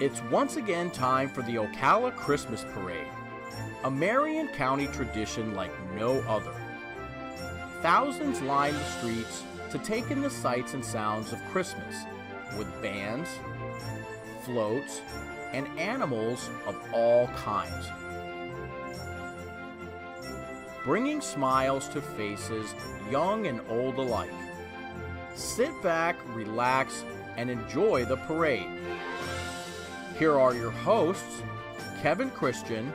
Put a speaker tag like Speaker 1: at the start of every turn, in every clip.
Speaker 1: It's once again time for the Ocala Christmas Parade, a Marion County tradition like no other. Thousands line the streets to take in the sights and sounds of Christmas, with bands, floats, and animals of all kinds, bringing smiles to faces young and old alike. Sit back, relax, and enjoy the parade. Here are your hosts, Kevin Christian,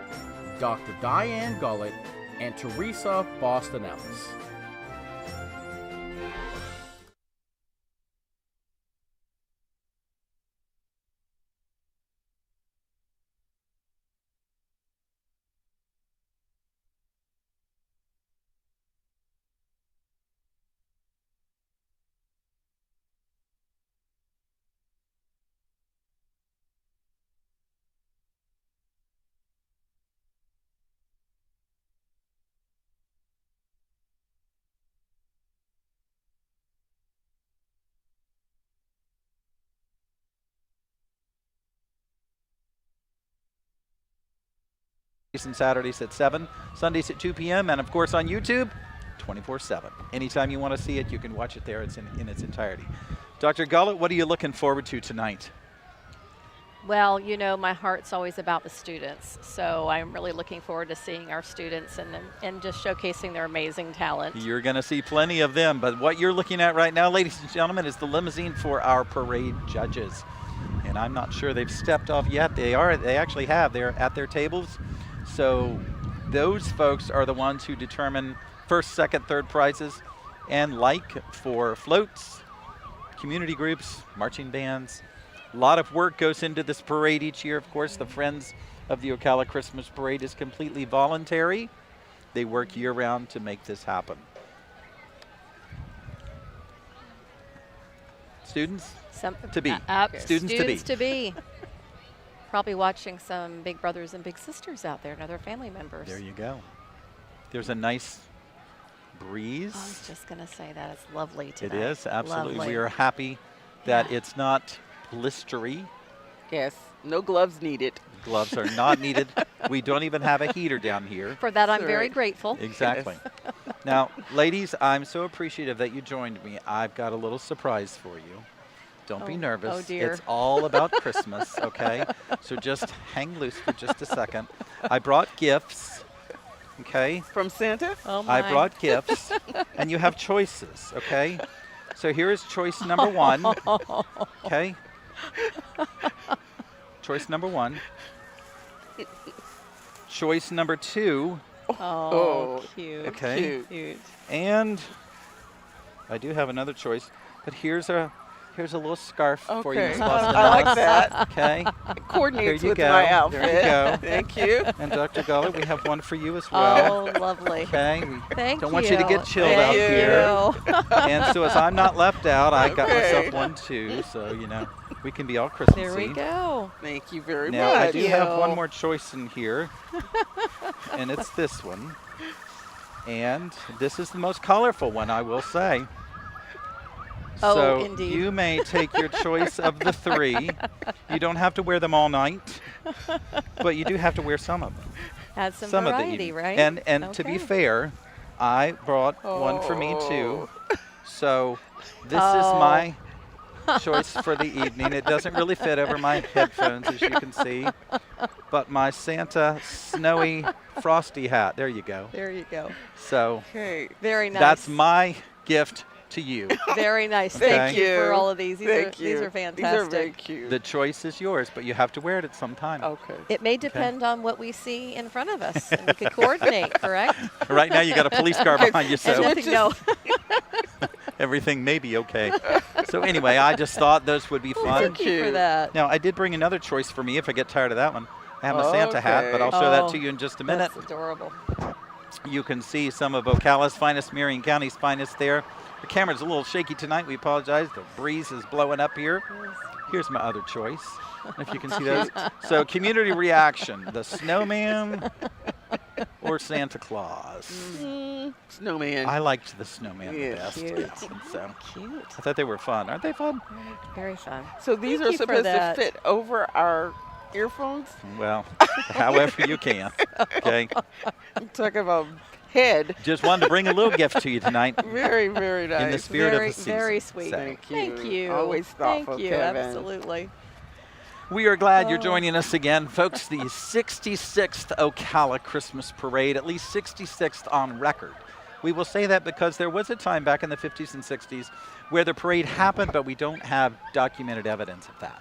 Speaker 1: Dr. Diane Gullett, and Teresa Boston Ellis.
Speaker 2: And Saturdays at 7, Sundays at 2 p.m., and of course on YouTube, 24/7. Anytime you want to see it, you can watch it there. It's in its entirety. Dr. Gullett, what are you looking forward to tonight?
Speaker 3: Well, you know, my heart's always about the students, so I'm really looking forward to seeing our students and just showcasing their amazing talent.
Speaker 2: You're going to see plenty of them, but what you're looking at right now, ladies and gentlemen, is the limousine for our parade judges. And I'm not sure they've stepped off yet. They actually have. They're at their tables. So those folks are the ones who determine first, second, third prizes. And like for floats, community groups, marching bands, a lot of work goes into this parade each year. Of course, the Friends of the Ocala Christmas Parade is completely voluntary. They work year-round to make this happen. Students to be. Students to be.
Speaker 3: Probably watching some big brothers and big sisters out there and other family members.
Speaker 2: There you go. There's a nice breeze.
Speaker 3: I was just going to say that. It's lovely today.
Speaker 2: It is, absolutely.
Speaker 3: Lovely.
Speaker 2: We are happy that it's not blistery.
Speaker 4: Yes, no gloves needed.
Speaker 2: Gloves are not needed. We don't even have a heater down here.
Speaker 3: For that, I'm very grateful.
Speaker 2: Exactly. Now, ladies, I'm so appreciative that you joined me. I've got a little surprise for you. Don't be nervous.
Speaker 3: Oh dear.
Speaker 2: It's all about Christmas, okay? So just hang loose for just a second. I brought gifts, okay?
Speaker 4: From Santa?
Speaker 3: Oh my.
Speaker 2: I brought gifts, and you have choices, okay? So here is choice number one, okay? Choice number one. Choice number two.
Speaker 3: Oh, cute.
Speaker 2: Okay.
Speaker 3: Cute.
Speaker 2: And I do have another choice, but here's a little scarf for you, Ms. Boston.
Speaker 4: I like that.
Speaker 2: Okay.
Speaker 4: It coordinates
Speaker 2: Here you
Speaker 4: with
Speaker 2: go.
Speaker 4: my outfit.
Speaker 2: There you go.
Speaker 4: Thank you.
Speaker 2: And Dr. Gullett, we have one for you as well.
Speaker 3: Oh, lovely.
Speaker 2: Okay. We
Speaker 3: Thank
Speaker 2: don't
Speaker 3: you.
Speaker 2: want you to get chilled
Speaker 4: Thank
Speaker 2: out
Speaker 4: you.
Speaker 2: here. And so as I'm not left out, I got
Speaker 4: Okay.
Speaker 2: myself one too. So, you know, we can be all Christmassy.
Speaker 3: There we go.
Speaker 4: Thank you very
Speaker 2: Now,
Speaker 4: much.
Speaker 2: I do have one more choice in here. And it's this one. And this is the most colorful one, I will say.
Speaker 3: Oh,
Speaker 2: so
Speaker 3: indeed.
Speaker 2: you may take your choice of the three. You don't have to wear them all night, but you do have to wear some of them.
Speaker 3: Add some
Speaker 2: Some
Speaker 3: variety,
Speaker 2: of the evening.
Speaker 3: right?
Speaker 2: And to be
Speaker 3: Okay.
Speaker 2: fair, I brought one for me too. So this is my choice for the evening. It doesn't really fit over my headphones, as you can see, but my Santa snowy frosty hat. There you go.
Speaker 3: There you go.
Speaker 2: So
Speaker 4: Okay.
Speaker 3: Very nice.
Speaker 2: that's my gift to you.
Speaker 3: Very nice.
Speaker 2: Okay.
Speaker 3: Thank you for all of these. These
Speaker 4: Thank you.
Speaker 3: are fantastic.
Speaker 4: These are very cute.
Speaker 2: The choice is yours, but you have to wear it at some time.
Speaker 4: Okay.
Speaker 3: It may depend on what we see in front of us, and we could coordinate, correct?
Speaker 2: Right now you got a police car behind you,
Speaker 3: And
Speaker 2: so
Speaker 3: nothing, no.
Speaker 2: everything may be okay. So anyway, I just thought those would be fun.
Speaker 3: Thank you for
Speaker 4: Cute.
Speaker 3: that.
Speaker 2: Now, I did bring another choice for me if I get tired of that one. I have a Santa hat, but I'll show that to you in just a minute.
Speaker 3: That's adorable.
Speaker 2: You can see some of Ocala's finest, Marion County's finest there. The camera's a little shaky tonight. We apologize. The breeze is blowing up here. Here's my other choice, if you can see those. So community reaction. The snowman or Santa Claus?
Speaker 4: Snowman.
Speaker 2: I liked the snowman
Speaker 4: Yeah,
Speaker 2: the best.
Speaker 3: cute.
Speaker 2: Yeah, so
Speaker 3: Cute.
Speaker 2: I thought they were fun. Aren't they fun?
Speaker 3: Very fun.
Speaker 4: So these
Speaker 3: Thank
Speaker 4: are
Speaker 3: you for
Speaker 4: supposed to
Speaker 3: that.
Speaker 4: fit over our earphones?
Speaker 2: Well, however you can. Okay.
Speaker 4: I'm talking about head.
Speaker 2: Just wanted to bring a little gift to you tonight
Speaker 4: Very, very nice.
Speaker 2: in the spirit
Speaker 3: Very,
Speaker 2: of the season.
Speaker 3: very sweet.
Speaker 2: So,
Speaker 4: Thank you.
Speaker 3: Thank you.
Speaker 4: Always thoughtful,
Speaker 3: Thank you.
Speaker 4: Kevin.
Speaker 3: Absolutely.
Speaker 2: we are glad you're
Speaker 3: Oh.
Speaker 2: joining us again, folks. The 66th Ocala Christmas Parade, at least 66th on record. We will say that because there was a time back in the 50s and 60s where the parade happened, but we don't have documented evidence of that.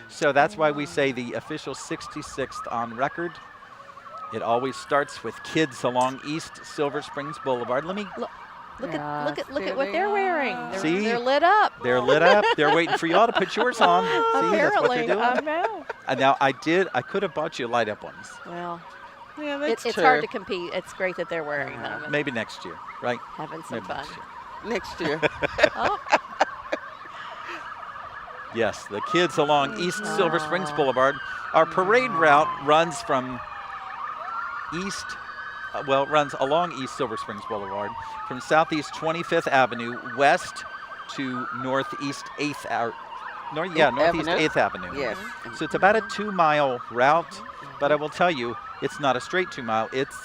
Speaker 2: So that's why we say the official 66th on record. It always starts with kids along East Silver Springs Boulevard. Let me.
Speaker 3: Look
Speaker 4: Yes,
Speaker 3: at
Speaker 4: there
Speaker 3: what
Speaker 4: they
Speaker 3: they're wearing.
Speaker 4: are.
Speaker 2: See?
Speaker 3: They're lit up.
Speaker 2: They're lit up. They're waiting for y'all to put yours on. See, that's what
Speaker 3: Apparently,
Speaker 2: they're doing.
Speaker 3: I know.
Speaker 2: Now I could have bought you light up ones.
Speaker 3: Well,
Speaker 4: Yeah, that's
Speaker 3: it's
Speaker 4: true.
Speaker 3: hard to compete. It's great that they're wearing them and
Speaker 2: Maybe next year, right?
Speaker 3: having some
Speaker 2: Maybe
Speaker 3: fun.
Speaker 2: next year.
Speaker 4: Next year.
Speaker 3: Oh,
Speaker 2: Yes, the kids along East Silver Springs Boulevard. Our parade route runs from runs along East Silver Springs Boulevard from Southeast 25th Avenue west to Northeast 8th Northeast
Speaker 4: Avenue?
Speaker 2: 8th Avenue.
Speaker 4: Yes.
Speaker 2: So it's about a 2-mile route, but I will tell you, it's not a straight 2-mile. It's,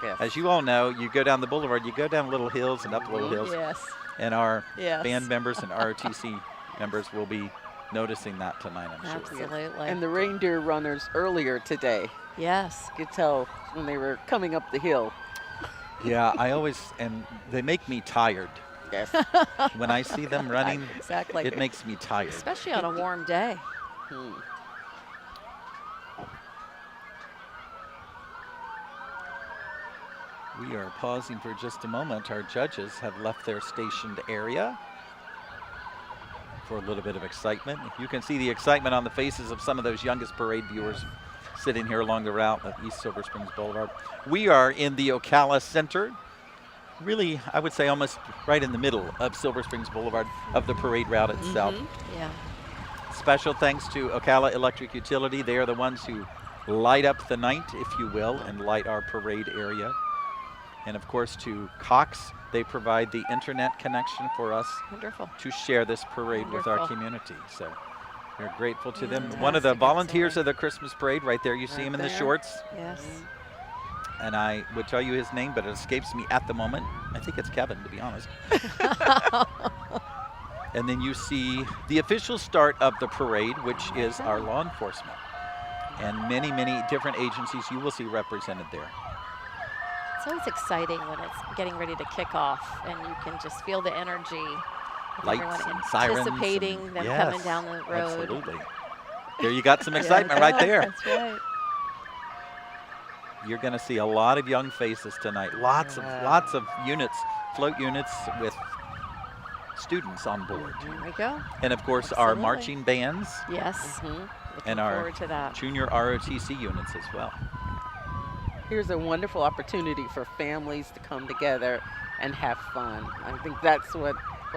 Speaker 4: Yes.
Speaker 2: as you all know, you go down the boulevard, you go down little hills and up little hills,
Speaker 3: yes.
Speaker 2: and our
Speaker 3: Yes.
Speaker 2: band members and ROTC members will be noticing that tonight, I'm sure.
Speaker 3: Absolutely.
Speaker 4: And the reindeer runners earlier today,
Speaker 3: yes.
Speaker 4: you could tell when they were coming up the hill.
Speaker 2: Yeah, and they make me tired.
Speaker 4: Yes.
Speaker 2: When I see them running,
Speaker 3: Exactly.
Speaker 2: it makes me tired.
Speaker 3: Especially on a warm day.
Speaker 4: Hmm.
Speaker 2: We are pausing for just a moment. Our judges have left their stationed area for a little bit of excitement. You can see the excitement on the faces of some of those youngest parade viewers sitting here along the route of East Silver Springs Boulevard. We are in the Ocala Center, really, I would say almost right in the middle of Silver Springs Boulevard of the parade route itself.
Speaker 3: Yeah.
Speaker 2: Special thanks to Ocala Electric Utility. They are the ones who light up the night, if you will, and light our parade area. And of course to Cox, they provide the internet connection for us
Speaker 3: Wonderful.
Speaker 2: to share this parade with our
Speaker 3: Wonderful.
Speaker 2: community. So we're grateful to them. One of the
Speaker 3: Fantastic,
Speaker 2: volunteers
Speaker 3: excellent.
Speaker 2: of the Christmas parade right there, you see
Speaker 4: Right
Speaker 2: him in the
Speaker 4: there.
Speaker 2: shorts.
Speaker 3: Yes.
Speaker 2: And I would tell you his name, but it escapes me at the moment. I think it's Kevin, to be honest. And then you see the official start of the parade, which is our law enforcement. And many, many different agencies you will see represented there.
Speaker 3: It's always exciting when it's getting ready to kick off and you can just feel the energy of
Speaker 2: Lights
Speaker 3: everyone
Speaker 2: and sirens.
Speaker 3: anticipating
Speaker 2: And
Speaker 3: them
Speaker 2: yes,
Speaker 3: coming down the road.
Speaker 2: Absolutely. There you got some
Speaker 3: Yeah,
Speaker 2: excitement right
Speaker 3: yeah,
Speaker 2: there.
Speaker 3: That's right.
Speaker 2: You're going to see a lot of young faces tonight. Lots of units, float units with students on board.
Speaker 3: There we go.
Speaker 2: And of course our
Speaker 3: Absolutely.
Speaker 2: marching bands
Speaker 3: Yes.
Speaker 4: Mhm.
Speaker 3: Looking
Speaker 2: and our
Speaker 3: forward to that.
Speaker 2: junior ROTC units as well.
Speaker 4: Here's a wonderful opportunity for families to come together and have fun. I think that's what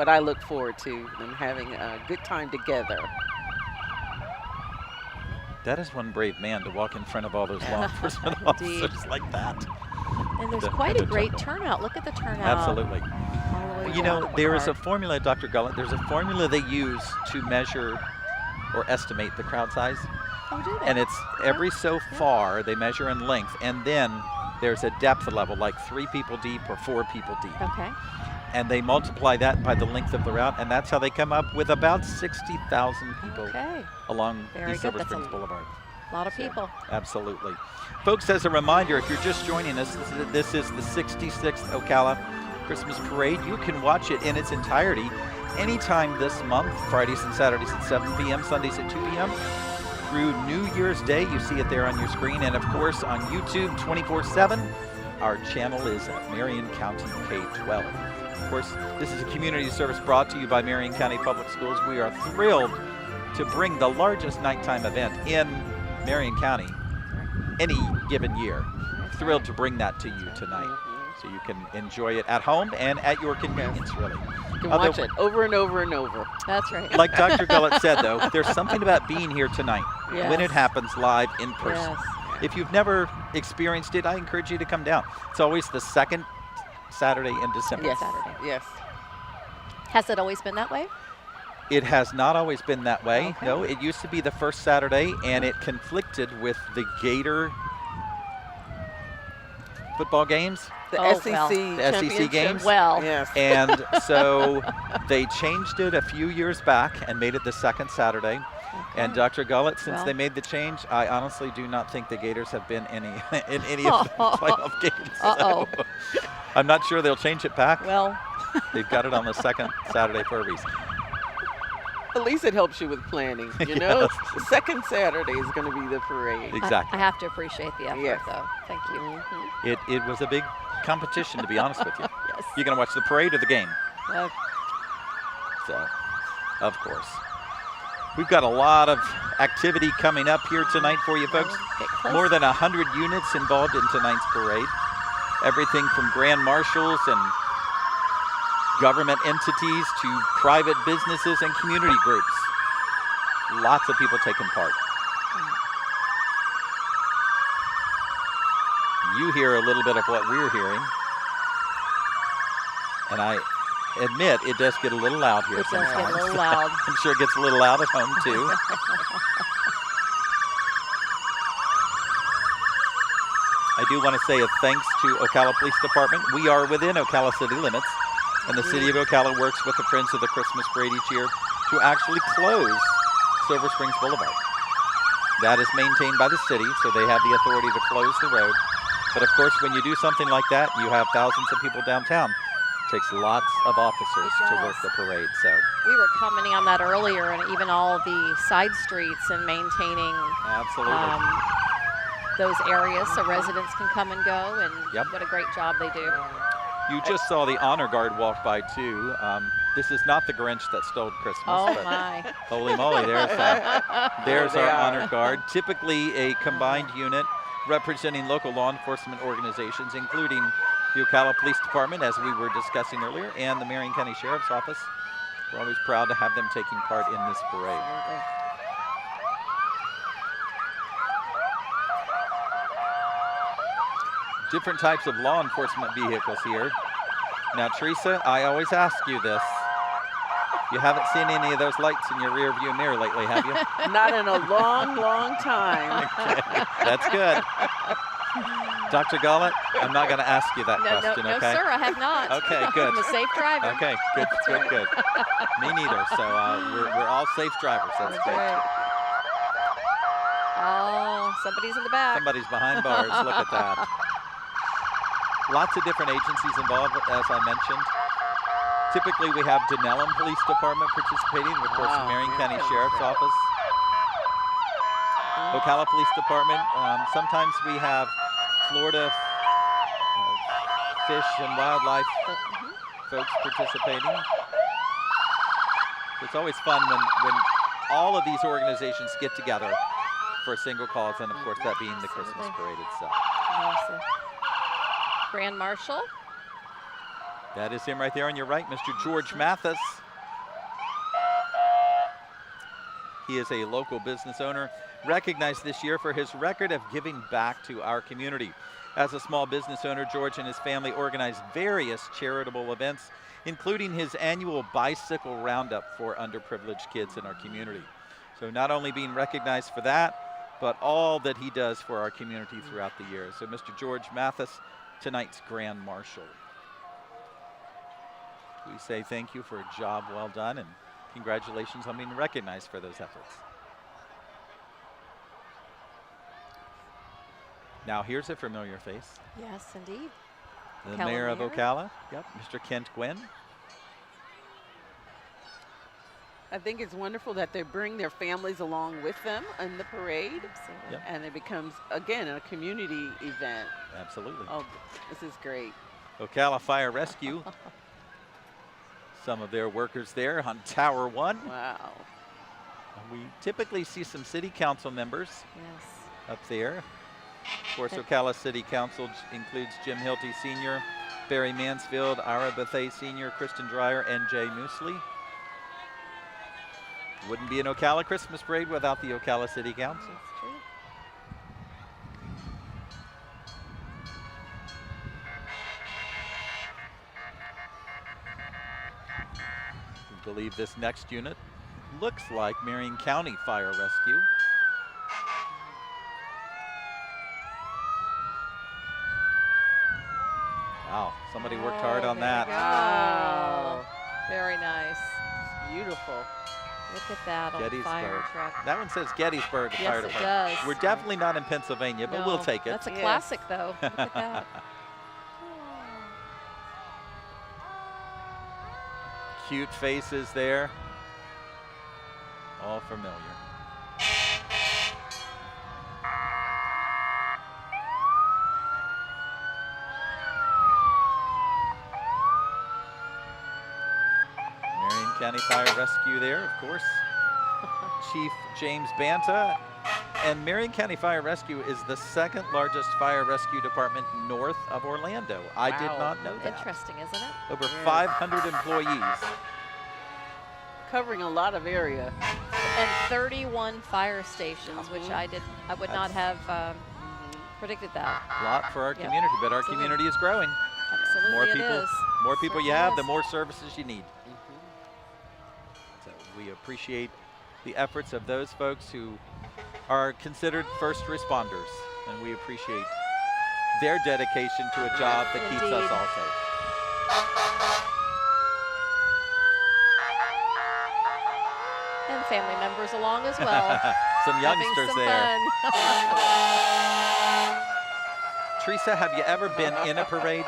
Speaker 4: I look forward to, them having a good time together.
Speaker 2: That is one brave man to walk in front of all those law enforcement
Speaker 3: Indeed.
Speaker 2: officers like that.
Speaker 3: And there's
Speaker 2: The-
Speaker 3: quite
Speaker 2: and
Speaker 3: a
Speaker 2: the
Speaker 3: great
Speaker 2: jungle.
Speaker 3: turnout. Look at the turnout.
Speaker 2: Absolutely.
Speaker 3: All the way
Speaker 2: You
Speaker 3: down
Speaker 2: know,
Speaker 3: the
Speaker 2: there is a
Speaker 3: park.
Speaker 2: formula, Dr. Gullett, there's a formula they use to measure or estimate the crowd size.
Speaker 3: Oh, do they?
Speaker 2: And it's every so far they measure in length, and then there's a depth level, like 3 people deep or 4 people deep.
Speaker 3: Okay.
Speaker 2: And they multiply that by the length of the route, and that's how they come up with about 60,000 people
Speaker 3: Okay.
Speaker 2: along
Speaker 3: Very
Speaker 2: East
Speaker 3: good.
Speaker 2: Silver
Speaker 3: That's a
Speaker 2: Springs Boulevard.
Speaker 3: A lot of people.
Speaker 2: Absolutely. Folks, as a reminder, if you're just joining us, this is the 66th Ocala Christmas Parade. You can watch it in its entirety anytime this month, Fridays and Saturdays at 7 p.m., Sundays at 2 p.m. through New Year's Day. You see it there on your screen. And of course, on YouTube 24/7. Our channel is at Marion County K-12. Of course, this is a community service brought to you by Marion County Public Schools. We are thrilled to bring the largest nighttime event in Marion County any given year. Thrilled to bring that to you tonight, so you can enjoy it at home and at your convenience, really.
Speaker 4: You can
Speaker 2: Although-
Speaker 4: watch it over and over and over.
Speaker 3: That's right.
Speaker 2: Like Dr. Gullett said, though, there's something about being here tonight when it
Speaker 3: Yes.
Speaker 2: happens live in person.
Speaker 3: Yes.
Speaker 2: if you've never experienced it, I encourage you to come down. It's always the second Saturday in December.
Speaker 4: Yes.
Speaker 3: Saturday.
Speaker 4: Yes.
Speaker 3: Has it always been that way?
Speaker 2: It has not always been that way.
Speaker 3: Okay.
Speaker 2: No, it used to be the first Saturday, and it conflicted with the Gator football games.
Speaker 4: The
Speaker 3: Oh,
Speaker 4: SEC,
Speaker 3: well.
Speaker 2: The SEC
Speaker 4: championship.
Speaker 2: games?
Speaker 3: Well,
Speaker 4: Yes.
Speaker 2: And so they changed it a few years back and made it the second Saturday. And Dr. Gullett, since
Speaker 3: Well.
Speaker 2: they made the change, I honestly do not think the Gators have been in any of the playoff games.
Speaker 3: Uh-oh.
Speaker 2: So I'm not sure they'll change it back.
Speaker 3: well,
Speaker 2: They've got it on the second Saturday for a reason.
Speaker 4: At least it helps you with planning. You know,
Speaker 2: Yes.
Speaker 4: the second Saturday is going to be the parade.
Speaker 2: Exactly.
Speaker 3: I have to appreciate the effort,
Speaker 4: Yes.
Speaker 3: though. Thank you.
Speaker 4: Mhm.
Speaker 2: It was a big competition, to be honest with you.
Speaker 3: Yes.
Speaker 2: You're going to watch the parade or the game?
Speaker 3: Uh,
Speaker 2: So, of course. We've got a lot of activity coming up here tonight for you folks.
Speaker 3: get close.
Speaker 2: More than 100 units involved in tonight's parade. Everything from grand marshals and government entities to private businesses and community groups. Lots of people taking part. You hear a little bit of what we're hearing. And I admit it does get a little loud here
Speaker 3: It does get a
Speaker 2: sometimes.
Speaker 3: little loud.
Speaker 2: I'm sure it gets a little loud at home too. I do want to say a thanks to Ocala Police Department. We are within Ocala city limits, and the city of Ocala works with the Friends of the Christmas Parade each year to actually close Silver Springs Boulevard. That is maintained by the city, so they have the authority to close the road. But of course, when you do something like that, you have thousands of people downtown. It takes lots of officers to work the parade. So
Speaker 3: We were commenting on that earlier, and even all the side streets and maintaining
Speaker 2: absolutely.
Speaker 3: those areas so residents can come and go, and
Speaker 2: Yep.
Speaker 3: what a great job they do.
Speaker 2: You just saw the honor guard walk by too. This is not the Grinch that stole Christmas.
Speaker 3: Oh
Speaker 2: but
Speaker 3: my.
Speaker 2: holy moly, there's
Speaker 4: They
Speaker 2: our
Speaker 4: are.
Speaker 2: honor guard. Typically a combined unit representing local law enforcement organizations, including the Ocala Police Department, as we were discussing earlier, and the Marion County Sheriff's Office. We're always proud to have them taking part in this parade. Different types of law enforcement vehicles here. Now, Teresa, I always ask you this. You haven't seen any of those lights in your rear view mirror lately, have you?
Speaker 4: Not in a long, long time.
Speaker 2: That's good. Dr. Gullett, I'm not going to ask you that
Speaker 3: No,
Speaker 2: question,
Speaker 3: no,
Speaker 2: okay?
Speaker 3: sir, I have not.
Speaker 2: Okay, good.
Speaker 3: I'm a safe driver.
Speaker 2: Okay, good, good, good. Me neither. So we're all safe drivers. That's great.
Speaker 3: Right. Oh, somebody's in the back.
Speaker 2: Somebody's behind bars. Look at that. Lots of different agencies involved, as I mentioned. Typically, we have Denellum Police Department participating, and of course, the
Speaker 4: Wow,
Speaker 2: Marion
Speaker 4: yeah,
Speaker 2: County
Speaker 4: that was
Speaker 2: Sheriff's
Speaker 4: great.
Speaker 2: Office. Ocala Police Department. Sometimes we have Florida Fish and Wildlife folks participating. It's always fun when all of these organizations get together for a single cause, and of course that being the Christmas
Speaker 3: Absolutely.
Speaker 2: parade itself.
Speaker 3: Awesome. Grand Marshal.
Speaker 2: That is him right there on your right, Mr. George Mathis. He is a local business owner, recognized this year for his record of giving back to our community. As a small business owner, George and his family organize various charitable events, including his annual bicycle roundup for underprivileged kids in our community. So not only being recognized for that, but all that he does for our community throughout the year. So Mr. George Mathis, tonight's Grand Marshal. We say thank you for a job well done, and congratulations on being recognized for those efforts. Now here's a familiar face.
Speaker 3: Yes, indeed.
Speaker 2: The
Speaker 3: Ocala
Speaker 2: mayor of
Speaker 3: Mayor.
Speaker 2: Ocala, yep, Mr. Kent Gwynn.
Speaker 4: I think it's wonderful that they bring their families along with them in the parade.
Speaker 3: Absolutely.
Speaker 2: Yep.
Speaker 4: And it becomes, again, a community event.
Speaker 2: Absolutely.
Speaker 4: Oh, this is great.
Speaker 2: Ocala Fire Rescue. Some of their workers there on Tower 1.
Speaker 4: Wow.
Speaker 2: We typically see some city council members
Speaker 3: Yes.
Speaker 2: up there. Of course, Ocala City Council includes Jim Hilty Sr., Barry Mansfield, Ira Bethay Sr., Kristen Dreyer, and Jay Moosley. Wouldn't be an Ocala Christmas parade without the Ocala City Council.
Speaker 3: That's true.
Speaker 2: believe this next unit looks like Marion County Fire Rescue. Wow, somebody worked hard on
Speaker 3: there you
Speaker 2: that.
Speaker 3: go.
Speaker 4: Wow.
Speaker 3: Very nice.
Speaker 4: Beautiful.
Speaker 3: Look at that on the fire
Speaker 2: Gettysburg.
Speaker 3: truck.
Speaker 2: That one says Gettysburg Fire
Speaker 3: Yes, it
Speaker 2: Department.
Speaker 3: does.
Speaker 2: We're definitely not in Pennsylvania, but we'll
Speaker 3: No,
Speaker 2: take it.
Speaker 3: That's a
Speaker 4: Yes.
Speaker 3: classic, though. Look at that.
Speaker 2: Cute faces there. All familiar. Marion County Fire Rescue there, of course. Chief James Banta. And Marion County Fire Rescue is the second largest fire rescue department north of Orlando. I did
Speaker 4: Wow.
Speaker 2: not know that.
Speaker 3: Interesting, isn't it?
Speaker 2: Over
Speaker 4: Yes.
Speaker 2: 500 employees.
Speaker 4: Covering a lot of area.
Speaker 3: And 31 fire stations, which I would not have predicted that.
Speaker 2: A lot for our
Speaker 3: Yep.
Speaker 2: community, but our
Speaker 3: Absolutely.
Speaker 2: community is growing.
Speaker 3: Absolutely,
Speaker 2: More
Speaker 3: it
Speaker 2: people,
Speaker 3: is.
Speaker 2: more people you
Speaker 3: Certainly
Speaker 2: have,
Speaker 3: is.
Speaker 2: the more services you need. So we appreciate the efforts of those folks who are considered first responders, and we appreciate their dedication to a job that keeps us
Speaker 3: Indeed.
Speaker 2: all safe.
Speaker 3: And family members along as well.
Speaker 2: Some
Speaker 3: Having
Speaker 2: youngsters
Speaker 3: some
Speaker 2: there.
Speaker 3: fun.
Speaker 2: Teresa, have you ever been in a parade?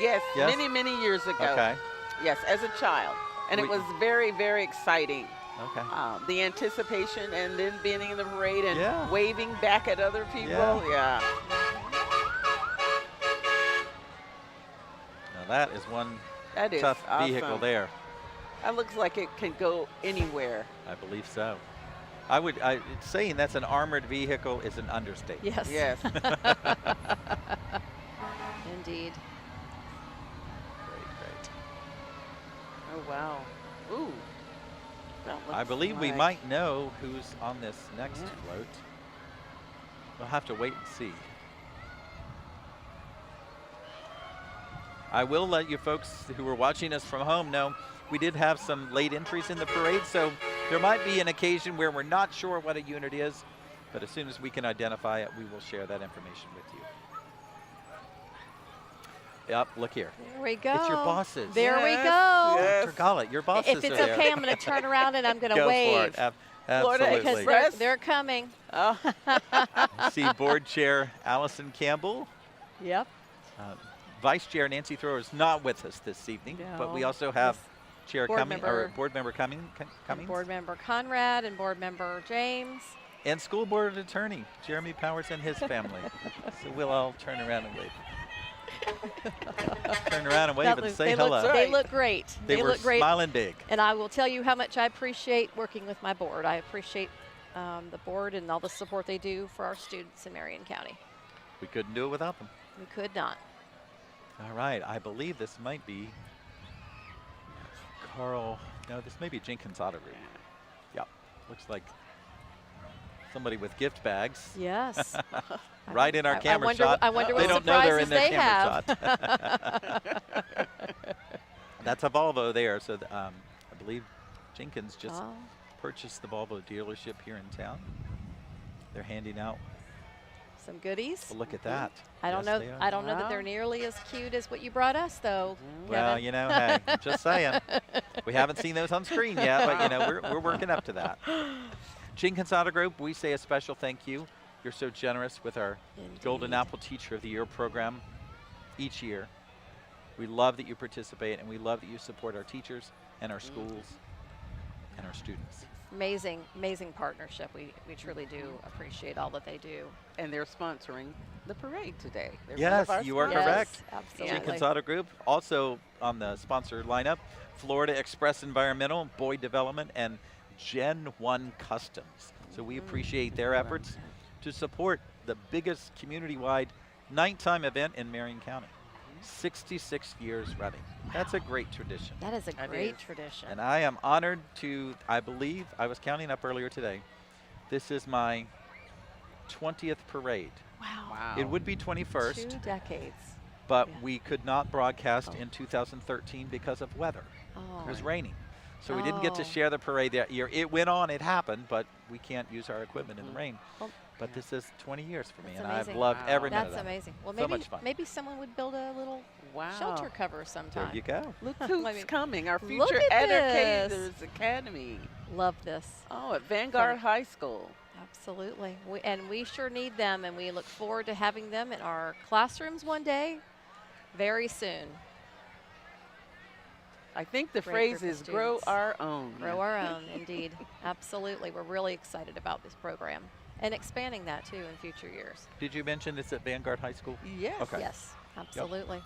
Speaker 4: Yes,
Speaker 2: Yes?
Speaker 4: many, many years ago.
Speaker 2: Okay.
Speaker 4: Yes, as a child. And it
Speaker 2: We-
Speaker 4: was very, very exciting.
Speaker 2: Okay.
Speaker 4: The anticipation and then being in the parade and
Speaker 2: Yeah.
Speaker 4: waving back at other people.
Speaker 2: Yeah.
Speaker 4: Yeah.
Speaker 2: Now that is one
Speaker 4: That is
Speaker 2: tough
Speaker 4: awesome.
Speaker 2: vehicle there.
Speaker 4: That looks like it can go anywhere.
Speaker 2: I believe so. Saying that's an armored vehicle is an understatement.
Speaker 3: Yes.
Speaker 4: Yes.
Speaker 3: Indeed.
Speaker 2: Great.
Speaker 4: Oh, wow. Ooh. That
Speaker 2: I
Speaker 4: looks
Speaker 2: believe we
Speaker 4: like-
Speaker 2: might know who's on this next
Speaker 4: Yeah.
Speaker 2: float. We'll have to wait and see. I will let you folks who are watching us from home know we did have some late entries in the parade, so there might be an occasion where we're not sure what a unit is, but as soon as we can identify it, we will share that information with you. Yep, look here.
Speaker 3: There we go.
Speaker 2: It's your bosses.
Speaker 3: There we
Speaker 4: Yes,
Speaker 3: go.
Speaker 4: yes.
Speaker 2: Dr. Gollett, your bosses
Speaker 3: If it's
Speaker 2: are there.
Speaker 3: okay, I'm going to turn around and I'm going to
Speaker 2: Go
Speaker 3: wave.
Speaker 2: for it.
Speaker 4: Florida
Speaker 2: Absolutely.
Speaker 3: Because
Speaker 4: Express.
Speaker 3: they're coming.
Speaker 4: Oh.
Speaker 2: I see Board Chair Allison Campbell.
Speaker 3: Yep.
Speaker 2: Vice Chair Nancy Thrower is not with us this evening, but we
Speaker 3: No.
Speaker 2: also have
Speaker 3: Yes.
Speaker 2: Chair
Speaker 3: Board
Speaker 2: Cummings, or
Speaker 3: member-
Speaker 2: Board Member Cummings,
Speaker 3: And Board Member Conrad and Board Member James.
Speaker 2: and School Board Attorney Jeremy Powers and his family. So we'll all turn around and wave. Turn around and wave and say hello.
Speaker 4: That's
Speaker 3: They
Speaker 4: right.
Speaker 3: look great.
Speaker 2: They were
Speaker 3: look great.
Speaker 2: smiling big.
Speaker 3: And I will tell you how much I appreciate working with my board. I appreciate the board and all the support they do for our students in Marion County.
Speaker 2: We couldn't do it without them.
Speaker 3: We could not.
Speaker 2: All right, I believe this might be Carl. No, this may be Jenkins Auto Group. Yep, looks like somebody with gift bags.
Speaker 3: Yes.
Speaker 2: Right in our
Speaker 3: I
Speaker 2: camera
Speaker 3: wonder,
Speaker 2: shot.
Speaker 3: I wonder
Speaker 2: They
Speaker 3: what
Speaker 2: don't know they're in
Speaker 3: surprises
Speaker 2: their
Speaker 3: they
Speaker 2: camera
Speaker 3: have.
Speaker 2: shot. That's a Volvo there. So I believe Jenkins just
Speaker 3: Oh,
Speaker 2: purchased the Volvo dealership here in town. They're handing out.
Speaker 3: some goodies.
Speaker 2: Well, look at that.
Speaker 3: I don't
Speaker 2: Yes,
Speaker 3: know.
Speaker 2: they are.
Speaker 3: I don't know that
Speaker 4: Wow.
Speaker 3: they're nearly as cute as what you brought us, though.
Speaker 2: Well,
Speaker 3: Kevin.
Speaker 2: you know, hey, just saying. We haven't seen those on screen yet, but you know, we're working up to that. Jenkins Auto Group, we say a special thank you. You're so generous with our Golden
Speaker 3: Indeed.
Speaker 2: Apple Teacher of the Year program each year. We love that you participate, and we love that you support our teachers and our schools and our students.
Speaker 3: Amazing, amazing partnership. We truly do appreciate all that they do.
Speaker 4: And they're sponsoring the parade today. They're one
Speaker 2: Yes,
Speaker 4: of our
Speaker 2: you are
Speaker 4: sponsors.
Speaker 2: correct.
Speaker 3: Yes, absolutely.
Speaker 2: Jenkins Auto Group, also on the sponsor lineup, Florida Express Environmental, Boyd Development, and Gen 1 Customs. So we appreciate their efforts to support the biggest community-wide nighttime event in Marion County. 66 years running. That's a great tradition.
Speaker 3: That is a
Speaker 4: That
Speaker 3: great
Speaker 4: is.
Speaker 3: tradition.
Speaker 2: And I am honored to, I believe, I was counting up earlier today, this is my 20th parade.
Speaker 3: Wow.
Speaker 4: Wow.
Speaker 2: It would be 21st.
Speaker 3: 2 decades.
Speaker 2: But
Speaker 3: Yeah.
Speaker 2: we could not broadcast
Speaker 3: Oh.
Speaker 2: in 2013 because of weather.
Speaker 3: Oh.
Speaker 2: It was raining. So we didn't get to
Speaker 3: Oh.
Speaker 2: share the parade that year. It went on, it happened, but we can't use our equipment in the rain.
Speaker 3: Well,
Speaker 2: But this is 20 years for me,
Speaker 3: That's
Speaker 2: and I've
Speaker 3: amazing.
Speaker 2: loved
Speaker 4: Wow.
Speaker 2: every minute
Speaker 3: that's
Speaker 2: of that.
Speaker 3: amazing. Well,
Speaker 2: So
Speaker 3: maybe
Speaker 2: much fun.
Speaker 3: maybe someone would build a little
Speaker 4: Wow.
Speaker 3: shelter cover sometime.
Speaker 2: There you go.
Speaker 4: Look who's
Speaker 3: I mean,
Speaker 4: coming. Our
Speaker 3: look
Speaker 4: future
Speaker 3: at
Speaker 4: educators academy.
Speaker 3: Love this.
Speaker 4: Oh, at Vanguard High School.
Speaker 3: Absolutely. And we sure need them, and we look forward to having them in our classrooms one day, very soon.
Speaker 4: I think the
Speaker 3: Great
Speaker 4: phrase
Speaker 3: group of
Speaker 4: is grow
Speaker 3: students.
Speaker 4: our own.
Speaker 3: Grow our own, indeed. Absolutely. We're really excited about this program and expanding that too in future years.
Speaker 2: Did you mention it's at Vanguard High School?
Speaker 4: Yes.
Speaker 2: Okay.
Speaker 3: Yes, absolutely.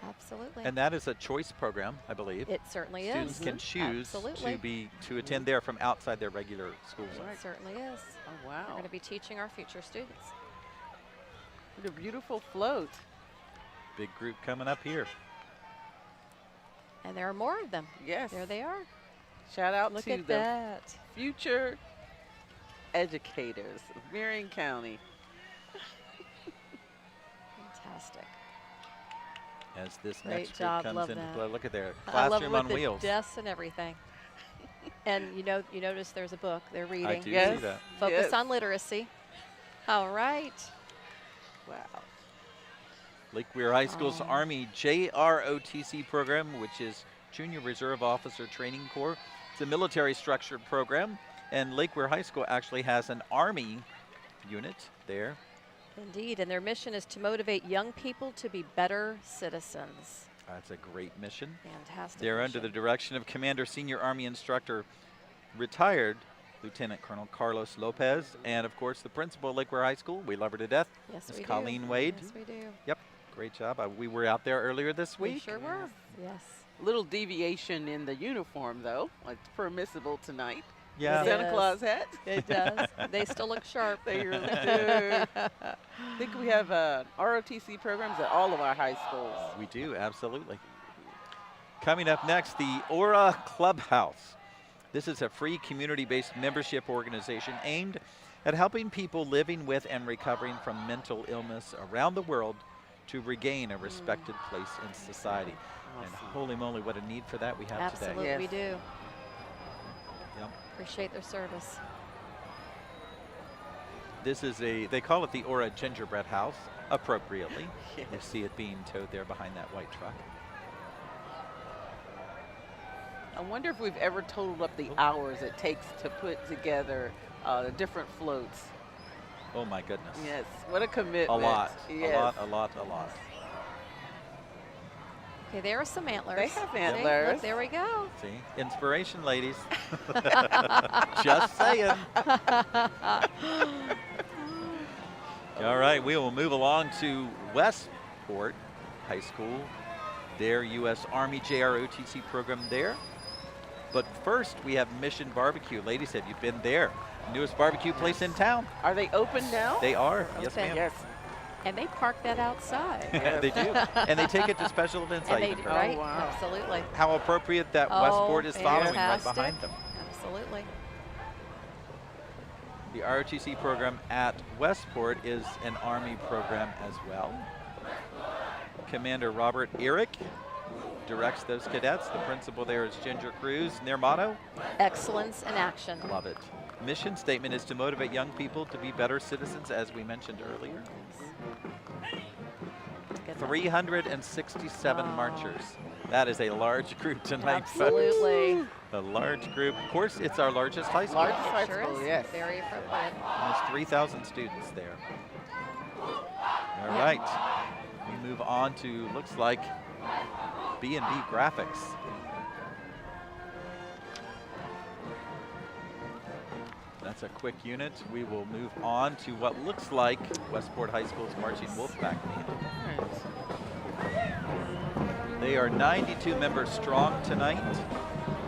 Speaker 3: Absolutely.
Speaker 2: And that is a choice program, I believe.
Speaker 3: It certainly
Speaker 2: Students
Speaker 3: is.
Speaker 2: can choose
Speaker 3: Absolutely.
Speaker 2: to attend there from outside their regular school zone.
Speaker 3: It certainly is.
Speaker 4: Oh,
Speaker 3: We're
Speaker 4: wow.
Speaker 3: going to be teaching our future students.
Speaker 4: What a beautiful float.
Speaker 2: Big group coming up here.
Speaker 3: And there are more of them.
Speaker 4: Yes.
Speaker 3: There they are.
Speaker 4: Shout out
Speaker 3: Look
Speaker 4: to
Speaker 3: at
Speaker 4: the
Speaker 3: that.
Speaker 4: future educators of Marion County.
Speaker 3: Fantastic.
Speaker 2: As this
Speaker 3: Great
Speaker 2: next
Speaker 3: job,
Speaker 2: group
Speaker 3: love
Speaker 2: comes into
Speaker 3: that.
Speaker 2: play. Look at their
Speaker 3: I love
Speaker 2: classroom
Speaker 3: it
Speaker 2: on
Speaker 3: with
Speaker 2: wheels.
Speaker 3: the desks and everything. And you notice there's a book they're reading.
Speaker 2: I do
Speaker 4: Yes.
Speaker 2: see that.
Speaker 3: Focus
Speaker 4: Yes.
Speaker 3: on literacy. All right.
Speaker 4: Wow.
Speaker 2: Lake Weir High School's
Speaker 3: Oh.
Speaker 2: Army JROTC program, which is Junior Reserve Officer Training Corps. It's a military structured program, and Lake Weir High School actually has an Army unit there.
Speaker 3: Indeed, and their mission is to motivate young people to be better citizens.
Speaker 2: That's a great mission.
Speaker 3: Fantastic.
Speaker 2: They're under the
Speaker 3: mission.
Speaker 2: direction of Commander Senior Army Instructor, retired Lieutenant Colonel Carlos Lopez, and of course the principal of Lake Weir High School. We love her to death.
Speaker 3: Yes,
Speaker 2: Miss
Speaker 3: we
Speaker 2: Colleen
Speaker 3: do.
Speaker 2: Wade.
Speaker 3: Yes, we do.
Speaker 2: Yep, great job. We were out there earlier this
Speaker 3: We
Speaker 2: week.
Speaker 3: sure were. Yes.
Speaker 4: Little deviation in the uniform, though. It's permissible tonight.
Speaker 2: Yeah.
Speaker 3: It
Speaker 4: Santa
Speaker 3: is.
Speaker 4: Claus hat.
Speaker 3: It does. They still look sharp.
Speaker 4: They really do. I think we have ROTC programs at all of our high schools.
Speaker 2: We do, absolutely. Coming up next, the Aura Clubhouse. This is a free community-based membership organization aimed at helping people living with and recovering from mental illness around the world to regain a respected place in society. And
Speaker 4: Awesome.
Speaker 2: holy moly, what a need for that we have
Speaker 3: Absolutely,
Speaker 2: today.
Speaker 4: Yes.
Speaker 3: we do.
Speaker 2: Yep.
Speaker 3: Appreciate their service.
Speaker 2: This is they call it the Aura Gingerbread House, appropriately.
Speaker 4: Yes.
Speaker 2: You see it being towed there behind that white truck.
Speaker 4: I wonder if we've ever totaled up the hours it takes to put together the different floats.
Speaker 2: Oh my goodness.
Speaker 4: Yes, what a commitment.
Speaker 2: A lot,
Speaker 4: Yes.
Speaker 2: a lot.
Speaker 3: Okay, there are some antlers.
Speaker 4: They have
Speaker 3: See?
Speaker 4: antlers.
Speaker 3: Look, there we go.
Speaker 2: See, inspiration, ladies. Just saying. All right, we will move along to Westport High School, their U.S. Army JROTC program there. But first, we have Mission Barbecue. Ladies, have you been there? Newest barbecue place in town.
Speaker 4: Are they open now?
Speaker 2: They are. Yes,
Speaker 3: Okay.
Speaker 2: ma'am.
Speaker 4: Yes.
Speaker 3: And they park that outside.
Speaker 2: Yeah, they do. And they take it to special events. I
Speaker 3: And they
Speaker 2: even
Speaker 3: do,
Speaker 2: heard.
Speaker 3: right?
Speaker 4: wow.
Speaker 3: Absolutely.
Speaker 2: How appropriate that
Speaker 3: Oh,
Speaker 2: Westport is following right
Speaker 3: fantastic.
Speaker 2: behind them.
Speaker 3: Absolutely.
Speaker 2: The ROTC program at Westport is an Army program as well. Commander Robert Eric directs those cadets. The principal there is Ginger Cruz, and their motto,
Speaker 3: Excellence in action.
Speaker 2: love it. Mission statement is to motivate young people to be better citizens, as we mentioned earlier.
Speaker 3: Good.
Speaker 2: 367
Speaker 3: Oh.
Speaker 2: marchers. That is a large group tonight, folks.
Speaker 3: Absolutely.
Speaker 2: A large group. Of course, it's our largest high school.
Speaker 4: Largest high
Speaker 3: It sure
Speaker 4: school,
Speaker 3: is.
Speaker 4: yes.
Speaker 3: Very appropriate.
Speaker 2: Almost 3,000 students there. All right, we move on to, looks like, B&B Graphics. That's a quick unit. We will move on to what looks like Westport High School's Marching Wolfpack Band. They are 92 members strong tonight.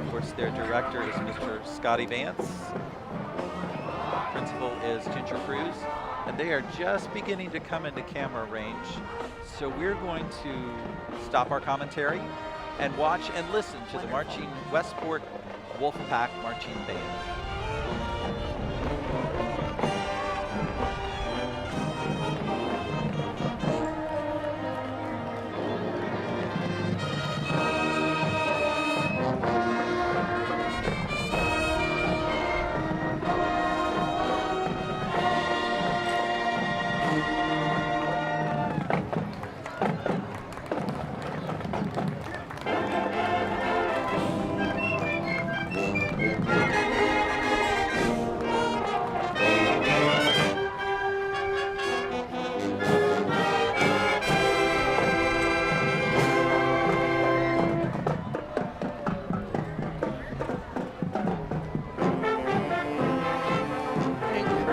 Speaker 2: Of course, their director is Mr. Scotty Vance. Principal is Ginger Cruz. And they are just beginning to come into camera range. So we're going to stop our commentary and watch and listen to the marching Westport Wolfpack Marching Band.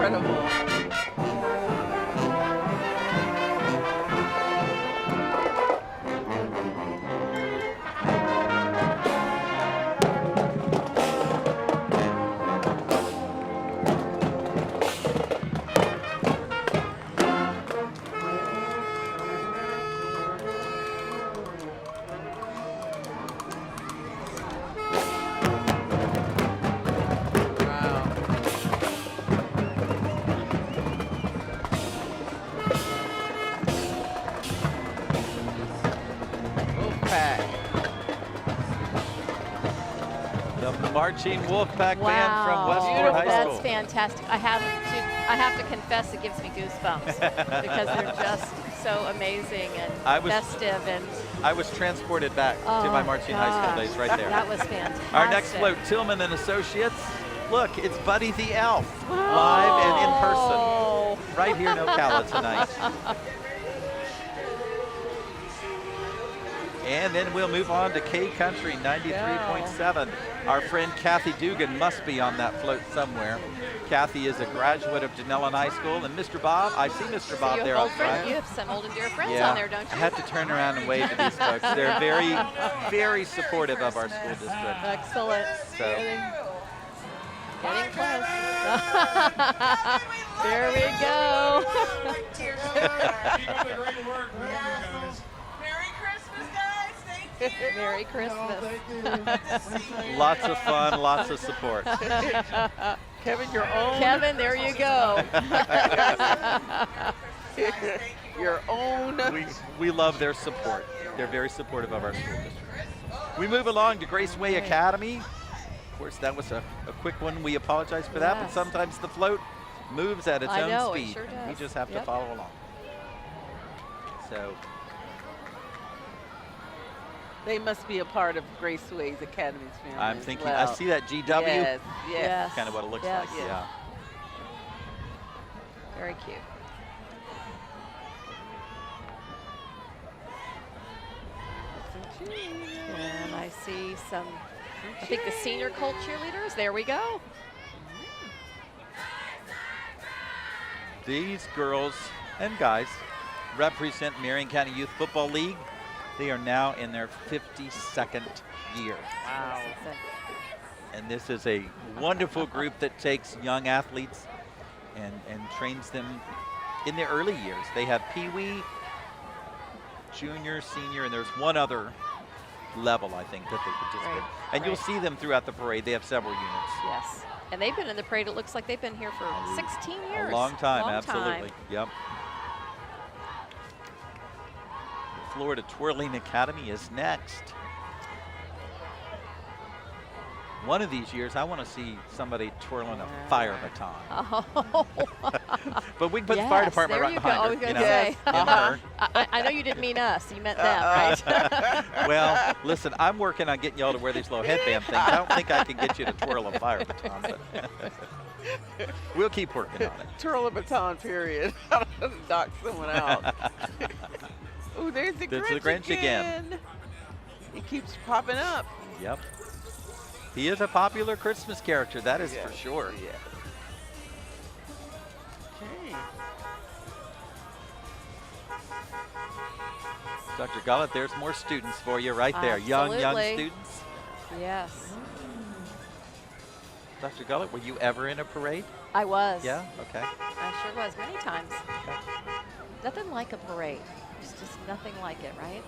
Speaker 4: incredible.
Speaker 2: The marching Wolfpack
Speaker 3: Wow.
Speaker 2: band from Westport High
Speaker 3: That's
Speaker 2: School.
Speaker 3: fantastic. I have to confess, it gives me goosebumps because they're just so amazing and festive. And
Speaker 2: I was transported back to my marching high school days right there.
Speaker 3: that was fantastic.
Speaker 2: Our next float, Tillman and Associates. Look, it's Buddy the Elf, live and in person, right here in Ocala tonight. And then we'll move on to K Country 93.7. Our friend Kathy Dugan must be on that float somewhere. Kathy is a graduate of Denellen High School. And Mr. Bob, I see Mr. Bob there up front.
Speaker 3: You have some old and dear friends
Speaker 2: Yeah,
Speaker 3: on there, don't you?
Speaker 2: I have to turn around and wave to these folks. They're very, very supportive of our school district.
Speaker 3: Excellent.
Speaker 2: So.
Speaker 3: Getting close. There we go. Merry Christmas.
Speaker 2: Lots of fun, lots of support.
Speaker 4: Kevin, your own.
Speaker 3: Kevin, there you go.
Speaker 4: Your own.
Speaker 2: We love their support. They're very supportive of our school district. We move along to Graceway Academy. Of course, that was a quick one. We apologize for that, but sometimes the float moves at its own speed.
Speaker 3: It sure does.
Speaker 2: We just have to follow along. So.
Speaker 4: They must be a part of Graceway's Academy's family.
Speaker 2: I'm thinking,
Speaker 4: well.
Speaker 2: I see that GW.
Speaker 4: Yes, yes.
Speaker 3: Yes.
Speaker 2: Kind of what it looks
Speaker 3: Yes.
Speaker 2: like, yeah.
Speaker 3: Very cute. And I see some, I think the senior cult cheerleaders. There we go.
Speaker 2: These girls and guys represent Marion County Youth Football League. They are now in their 52nd year.
Speaker 3: Wow.
Speaker 2: And this is a wonderful group that takes young athletes and trains them in their early years. They have Pee-wee, junior, senior, and there's one other level, I think, that they participate.
Speaker 3: Right.
Speaker 2: And you'll see them throughout the parade. They have several units.
Speaker 3: Yes. And they've been in the parade, it looks like they've been here for 16 years.
Speaker 2: A long time,
Speaker 3: Long
Speaker 2: absolutely.
Speaker 3: time.
Speaker 2: Yep. Florida Twirling Academy is next. One of these years, I want to see somebody twirling a fire baton.
Speaker 3: Oh.
Speaker 2: But we can put the fire department right behind her.
Speaker 3: I was going to
Speaker 2: you know,
Speaker 3: say.
Speaker 2: and her.
Speaker 3: I know you didn't mean us. You meant them, right?
Speaker 2: Well, listen, I'm working on getting y'all to wear these little headband things. I don't think I can get you to twirl a fire baton, but we'll keep working on it.
Speaker 4: Twirl a baton, period. Knock someone out. Oh, there's the Grinch again. He keeps popping up.
Speaker 2: Yep. He is a popular Christmas character, that is for sure.
Speaker 4: Yeah. Okay.
Speaker 2: Dr. Gullett, there's more students for you right there. Young
Speaker 3: Absolutely.
Speaker 2: students.
Speaker 3: Yes.
Speaker 2: Dr. Gullett, were you ever in a parade?
Speaker 3: I was.
Speaker 2: Yeah? Okay.
Speaker 3: I sure was, many times.
Speaker 2: Okay.
Speaker 3: Nothing like a parade. It's just nothing like it, right?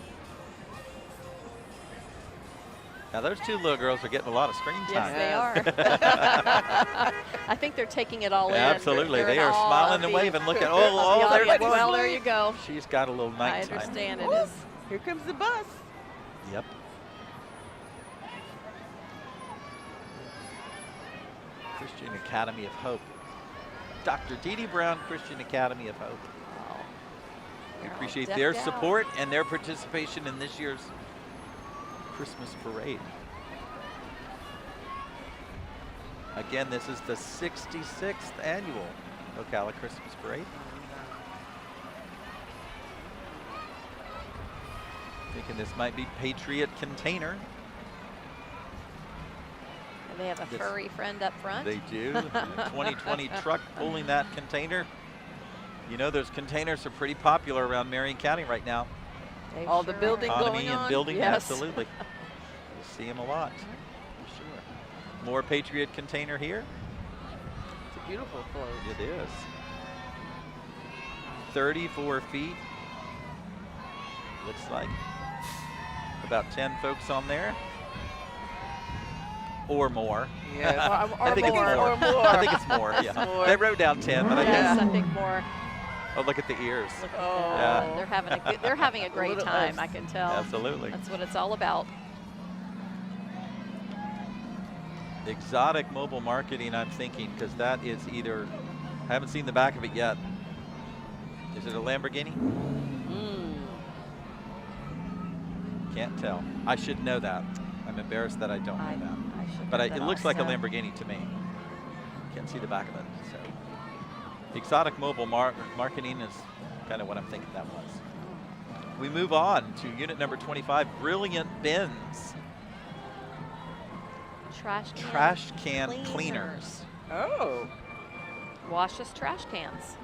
Speaker 2: Now those two little girls are getting a lot of screen time.
Speaker 3: Yes, they are. I think they're taking it all in.
Speaker 2: Absolutely.
Speaker 3: They're
Speaker 2: they
Speaker 3: in
Speaker 2: are
Speaker 3: awe
Speaker 2: smiling
Speaker 3: of
Speaker 2: and
Speaker 3: the-
Speaker 2: waving. Look at,
Speaker 3: of the
Speaker 2: oh, there's
Speaker 3: audience.
Speaker 2: one.
Speaker 3: Well, there you go.
Speaker 2: She's got a little
Speaker 3: I
Speaker 2: nighttime.
Speaker 3: understand it is.
Speaker 4: Here comes the bus.
Speaker 2: Yep. Christian Academy of Hope. Dr. Dee Dee Brown, Christian Academy of Hope. We
Speaker 3: They're all
Speaker 2: appreciate
Speaker 3: decked
Speaker 2: their
Speaker 3: out.
Speaker 2: support and their participation in this year's Christmas parade. Again, this is the 66th annual Ocala Christmas Parade. Thinking this might be Patriot Container.
Speaker 3: They have a
Speaker 2: This-
Speaker 3: furry friend up front.
Speaker 2: They do. A 2020 truck pulling that container. You know, those containers are pretty popular around Marion County right now.
Speaker 3: They
Speaker 4: All the
Speaker 3: sure
Speaker 4: building
Speaker 3: are.
Speaker 2: Economy
Speaker 4: going
Speaker 2: and
Speaker 4: on?
Speaker 2: building,
Speaker 3: Yes.
Speaker 2: absolutely. You see them a lot, for sure. More Patriot container here.
Speaker 4: It's a beautiful float.
Speaker 2: It is. 34 feet. Looks like about 10 folks on there. Or more.
Speaker 4: Yes.
Speaker 2: I think it's
Speaker 3: more.
Speaker 2: more.
Speaker 4: Or more.
Speaker 2: I think it's more. Yeah.
Speaker 4: More.
Speaker 2: They wrote down 10, but I
Speaker 3: Yes,
Speaker 2: think.
Speaker 3: I think more.
Speaker 2: Oh, look at the ears.
Speaker 3: Look at
Speaker 4: Oh.
Speaker 3: that.
Speaker 2: Yeah.
Speaker 3: They're having a great
Speaker 4: little
Speaker 3: time,
Speaker 4: elves.
Speaker 3: I can tell.
Speaker 2: Absolutely.
Speaker 3: That's what it's all about.
Speaker 2: Exotic mobile marketing, I'm thinking, because that is either, I haven't seen the back of it yet. Is it a Lamborghini? Can't tell. I should know that. I'm embarrassed that I don't know that.
Speaker 3: I should
Speaker 2: But
Speaker 3: know
Speaker 2: it
Speaker 3: that
Speaker 2: looks like a
Speaker 3: also.
Speaker 2: Lamborghini to me. Can't see the back of it. So, exotic mobile marketing is kind of what I'm thinking that was. We move on to unit number 25, Brilliant Bins.
Speaker 3: Trash can
Speaker 2: Cleaners.
Speaker 4: Oh.
Speaker 3: washes trash cans.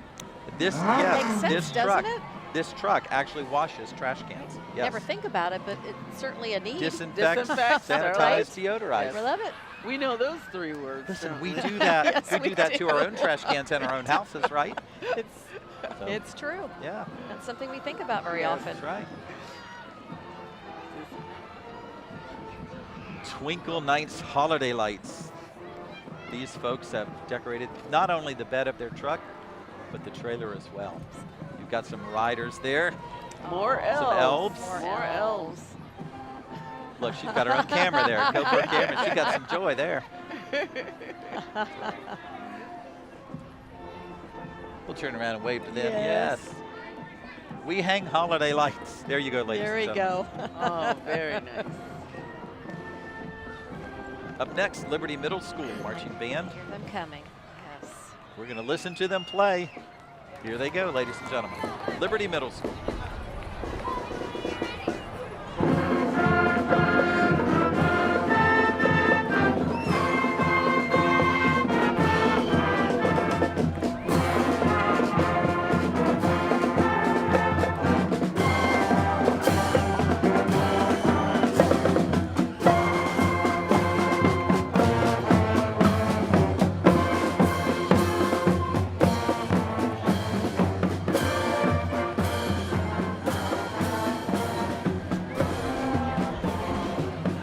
Speaker 2: This,
Speaker 3: That
Speaker 2: yes,
Speaker 3: makes sense,
Speaker 2: this
Speaker 3: doesn't
Speaker 2: truck,
Speaker 3: it?
Speaker 2: this truck actually washes trash cans. Yes.
Speaker 3: Never think about it, but it's certainly a need.
Speaker 2: Disinfects,
Speaker 4: Disinfects,
Speaker 2: sanitize,
Speaker 3: right?
Speaker 2: deodorize.
Speaker 3: I love it.
Speaker 4: We know those 3 words.
Speaker 2: Listen,
Speaker 4: don't
Speaker 2: we do that.
Speaker 3: Yes,
Speaker 2: we
Speaker 3: we
Speaker 2: do that to
Speaker 3: do.
Speaker 2: our own trash cans in our own houses, right?
Speaker 3: It's
Speaker 2: So,
Speaker 3: it's true.
Speaker 2: yeah,
Speaker 3: That's something we think about very
Speaker 4: Yes.
Speaker 3: often.
Speaker 2: that's right. Twinkle Nights holiday lights. These folks have decorated not only the bed of their truck, but the trailer as well. You've got some riders there.
Speaker 4: More elves.
Speaker 2: Some elves.
Speaker 4: More elves.
Speaker 2: Look, she's got her own camera there. GoPro camera. She got some joy there. We'll turn around and wave to them.
Speaker 3: Yes.
Speaker 2: Yes. We hang holiday lights. There you go, ladies
Speaker 3: There
Speaker 2: and
Speaker 3: we
Speaker 2: gentlemen.
Speaker 3: go.
Speaker 4: Oh, very nice.
Speaker 2: Up next, Liberty Middle School marching band.
Speaker 3: Hear them coming. Yes.
Speaker 2: We're going to listen to them play. Here they go, ladies and gentlemen. Liberty Middle School.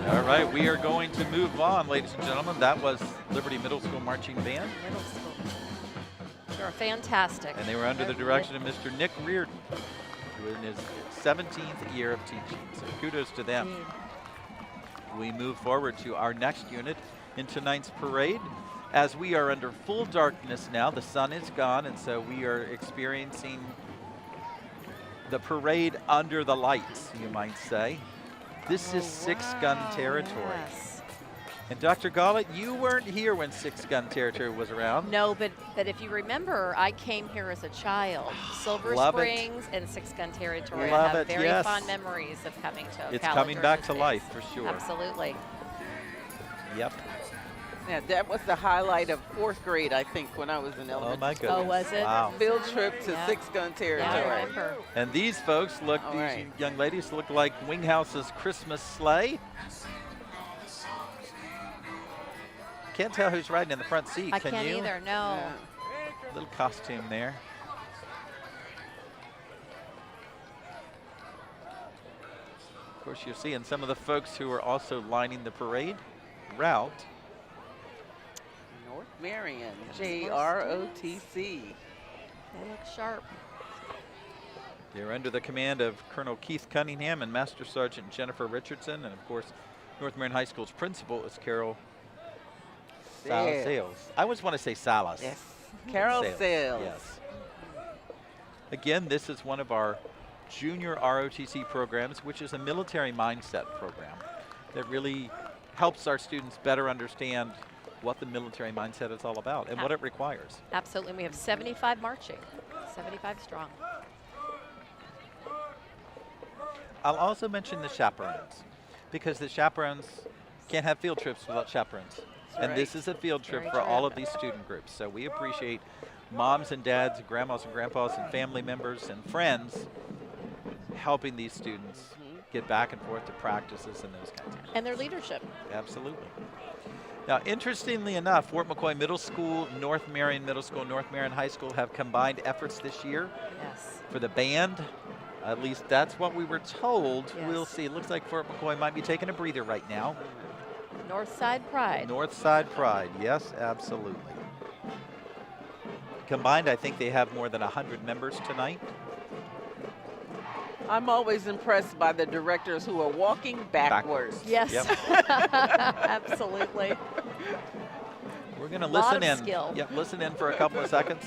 Speaker 2: All right, we are going to move on, ladies and gentlemen. That was Liberty Middle School marching band,
Speaker 3: Middle school. They're fantastic.
Speaker 2: and they were under the direction of Mr. Nick Reardon, who is in his 17th year of teaching. So kudos to them. We move forward to our next unit in tonight's parade. As we are under full darkness now, the sun is gone, and so we are experiencing the parade under the lights, you might say. This is six-gun territory.
Speaker 3: Yes.
Speaker 2: And Dr. Gollett, you weren't here when six-gun territory was around.
Speaker 3: No, but if you remember, I came here as a child. Silver
Speaker 2: Love it.
Speaker 3: Springs and Six-Gun Territory.
Speaker 2: Love
Speaker 3: I have
Speaker 2: it,
Speaker 3: very
Speaker 2: yes.
Speaker 3: fond memories of coming to Ocala
Speaker 2: It's coming
Speaker 3: during
Speaker 2: back
Speaker 3: those
Speaker 2: to
Speaker 3: days.
Speaker 2: life, for sure.
Speaker 3: Absolutely.
Speaker 2: Yep.
Speaker 4: Yeah, that was the highlight of 4th grade, I think, when I was in elementary
Speaker 2: Oh, my
Speaker 4: school.
Speaker 2: goodness.
Speaker 3: Oh, was it?
Speaker 2: Wow.
Speaker 4: Field trip to
Speaker 3: Yeah.
Speaker 4: Six-Gun
Speaker 3: Yeah, I
Speaker 4: Territory.
Speaker 3: remember.
Speaker 2: And these folks look,
Speaker 4: All
Speaker 2: these
Speaker 4: right.
Speaker 2: young ladies look like Winghouse's Christmas sleigh. Can't tell who's riding in the front seat,
Speaker 3: I
Speaker 2: can
Speaker 3: can't
Speaker 2: you?
Speaker 3: either, no.
Speaker 4: Yeah.
Speaker 2: Little costume there. Of course, you're seeing some of the folks who are also lining the parade route.
Speaker 4: North Marion,
Speaker 3: Yes.
Speaker 4: JROTC.
Speaker 3: They look sharp.
Speaker 2: They're under the command of Colonel Keith Cunningham and Master Sergeant Jennifer Richardson. And of course, North Marion High School's principal is Carol Sales. I always want to say Salas.
Speaker 4: Yes. Carol Sales.
Speaker 2: Yes. Again, this is one of our junior ROTC programs, which is a military mindset program that really helps our students better understand what the military mindset is all about and what it requires.
Speaker 3: Absolutely. We have 75 marching, 75 strong.
Speaker 2: I'll also mention the chaperones, because the chaperones can't have field trips without chaperones. And this is a field trip
Speaker 3: Very
Speaker 2: for all
Speaker 3: true.
Speaker 2: of these student groups. So we appreciate moms and dads, and grandmas and grandpas, and family members and friends helping these students get back and forth to practices and those kinds of things.
Speaker 3: And their leadership.
Speaker 2: Absolutely. Now, interestingly enough, Fort McCoy Middle School, North Marion Middle School, North Marion High School have combined efforts this year
Speaker 3: Yes.
Speaker 2: for the band. At least that's what we were told.
Speaker 3: Yes.
Speaker 2: We'll see. It looks like Fort McCoy might be taking a breather right now.
Speaker 3: North Side Pride.
Speaker 2: North Side Pride, yes, absolutely. Combined, I think they have more than 100 members tonight.
Speaker 4: I'm always impressed by the directors who are walking backwards.
Speaker 3: Yes.
Speaker 2: Yep.
Speaker 3: Absolutely.
Speaker 2: We're going to
Speaker 3: Lot
Speaker 2: listen
Speaker 3: of
Speaker 2: in.
Speaker 3: skill.
Speaker 2: Yep, listen in for a couple of seconds.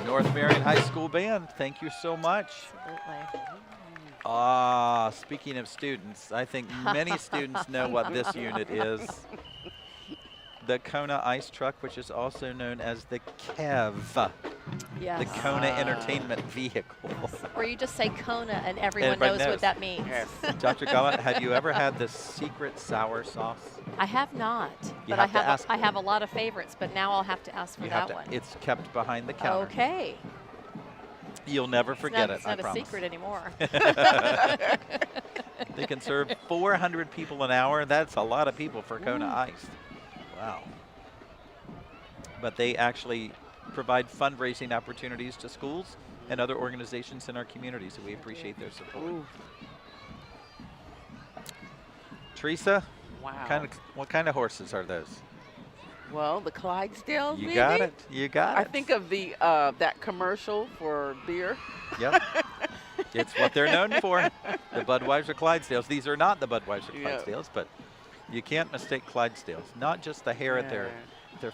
Speaker 2: North Marion High School Band, thank you so much.
Speaker 3: Absolutely.
Speaker 2: Speaking of students, I think many students know what this unit is. The Kona Ice Truck, which is also known as the KEV,
Speaker 3: Yes.
Speaker 2: the Kona Entertainment Vehicle.
Speaker 3: Or you just say Kona and everyone
Speaker 2: Everybody
Speaker 3: knows
Speaker 2: knows.
Speaker 3: what that means.
Speaker 4: Yes.
Speaker 2: Dr. Gala, have you ever had the secret sour sauce?
Speaker 3: I have not, but
Speaker 2: have to ask
Speaker 3: I
Speaker 2: for
Speaker 3: have
Speaker 2: it.
Speaker 3: a lot of favorites, but now I'll have to ask for
Speaker 2: You
Speaker 3: that
Speaker 2: have to,
Speaker 3: one.
Speaker 2: it's kept behind the counter.
Speaker 3: Okay.
Speaker 2: You'll never forget
Speaker 3: It's
Speaker 2: it, I
Speaker 3: not a
Speaker 2: promise.
Speaker 3: secret anymore.
Speaker 2: They can serve 400 people an hour. That's a lot of people for Kona Ice. Wow. But they actually provide fundraising opportunities to schools and other organizations in our community, so we appreciate their support.
Speaker 4: Ooh,
Speaker 2: Teresa,
Speaker 4: wow.
Speaker 2: what kind of horses are those?
Speaker 4: Well, the Clydesdales,
Speaker 2: You
Speaker 4: maybe?
Speaker 2: got it. You got
Speaker 4: I
Speaker 2: it.
Speaker 4: think of the that commercial for beer.
Speaker 2: Yep. It's what they're known for. The Budweiser Clydesdales. These are not the Budweiser
Speaker 4: Yeah.
Speaker 2: Clydesdales, but you can't mistake Clydesdales. Not just the hair at their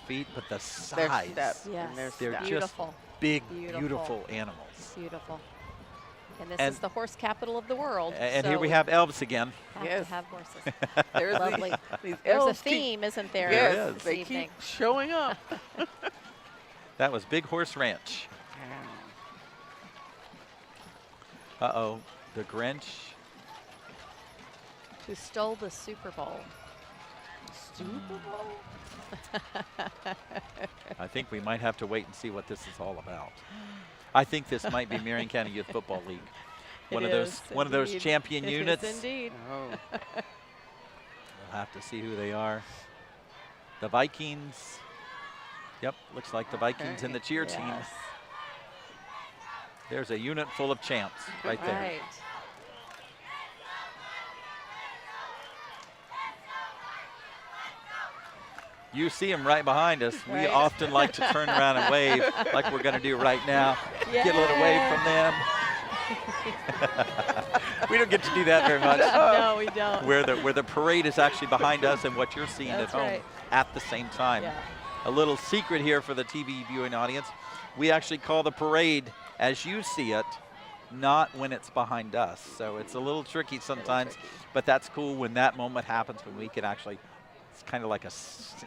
Speaker 2: feet, but the
Speaker 4: Their
Speaker 2: size.
Speaker 4: steps
Speaker 3: Yes.
Speaker 4: and their
Speaker 2: They're
Speaker 4: step.
Speaker 2: just
Speaker 3: Beautiful.
Speaker 2: big,
Speaker 3: Beautiful.
Speaker 2: beautiful animals.
Speaker 3: Beautiful. And this
Speaker 2: And-
Speaker 3: is the horse capital of the world.
Speaker 2: And here
Speaker 3: so
Speaker 2: we have elves again.
Speaker 3: have
Speaker 4: Yes.
Speaker 3: to have horses.
Speaker 4: There's
Speaker 3: Lovely.
Speaker 4: These
Speaker 3: There's a
Speaker 4: elves keep-
Speaker 3: theme, isn't there?
Speaker 4: Yes,
Speaker 2: There is.
Speaker 3: this
Speaker 4: they
Speaker 3: evening?
Speaker 4: keep showing up.
Speaker 2: That was Big Horse Ranch. Uh-oh, the Grinch.
Speaker 3: Who stole the Super Bowl?
Speaker 4: Super Bowl?
Speaker 2: I think we might have to wait and see what this is all about. I think this might be Marion County Youth Football League. One
Speaker 3: It
Speaker 2: of those
Speaker 3: is
Speaker 2: one of those
Speaker 3: indeed.
Speaker 2: champion
Speaker 3: It is
Speaker 2: units.
Speaker 3: indeed.
Speaker 4: Oh.
Speaker 2: We'll have to see who they are. The Vikings. Yep, looks like the Vikings and the cheer team.
Speaker 3: Yes.
Speaker 2: There's a unit full of champs right there.
Speaker 3: Right.
Speaker 2: You see them right behind us. We
Speaker 3: Right.
Speaker 2: often like to turn around and wave like we're going to do right now. Get a little wave from them. We don't get to do that very much.
Speaker 3: No, we don't.
Speaker 2: Where the parade is actually behind us and what you're seeing
Speaker 3: That's
Speaker 2: at home
Speaker 3: right.
Speaker 2: at the same time.
Speaker 3: Yeah.
Speaker 2: A little secret here for the TV viewing audience. We actually call the parade as you see it, not when it's behind us. So it's a little tricky sometimes, but that's cool when that moment happens, when we can actually, it's kind of like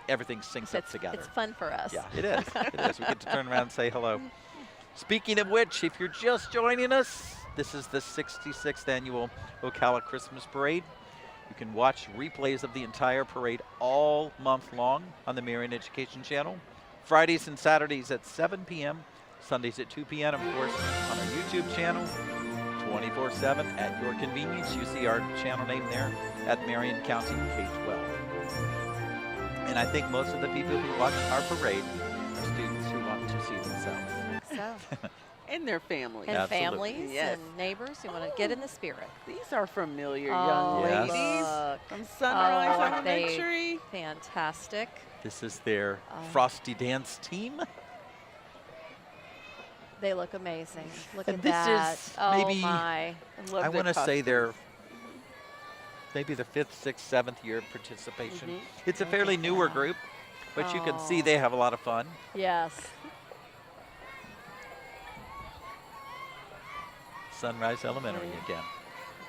Speaker 2: everything syncs up together.
Speaker 3: It's fun for us.
Speaker 2: Yeah, it is. It is. We get to turn around and say hello. Speaking of which, if you're just joining us, this is the 66th annual Ocala Christmas Parade. You can watch replays of the entire parade all month long on the Marion Education Channel. Fridays and Saturdays at 7 p.m., Sundays at 2 p.m., of course, on our YouTube channel, 24/7 at your convenience. You see our channel name there at Marion County K-12. And I think most of the people who watch our parade are students who want to see themselves.
Speaker 3: So,
Speaker 4: And their families.
Speaker 3: and
Speaker 2: Absolutely.
Speaker 3: families
Speaker 4: Yes.
Speaker 3: and neighbors who want to get in the spirit.
Speaker 4: These are familiar
Speaker 3: Oh,
Speaker 4: young
Speaker 2: Yes.
Speaker 4: ladies
Speaker 3: look.
Speaker 4: from Sunrise
Speaker 3: Oh, aren't they
Speaker 4: Elementary.
Speaker 3: Fantastic.
Speaker 2: This is their
Speaker 3: Oh.
Speaker 2: Frosty Dance team.
Speaker 3: They look amazing. Look
Speaker 2: And
Speaker 3: at
Speaker 2: this
Speaker 3: that.
Speaker 2: is
Speaker 3: Oh
Speaker 2: maybe-
Speaker 3: my.
Speaker 4: Love
Speaker 2: I
Speaker 4: their
Speaker 2: want to say they're
Speaker 4: costumes.
Speaker 2: maybe the 5th, 6th, 7th year of participation.
Speaker 4: Mhm.
Speaker 2: It's a
Speaker 3: Look
Speaker 2: fairly
Speaker 3: at
Speaker 2: newer
Speaker 3: that.
Speaker 2: group, but you can see
Speaker 3: Oh.
Speaker 2: they have a lot of fun.
Speaker 3: Yes.
Speaker 2: Sunrise Elementary again.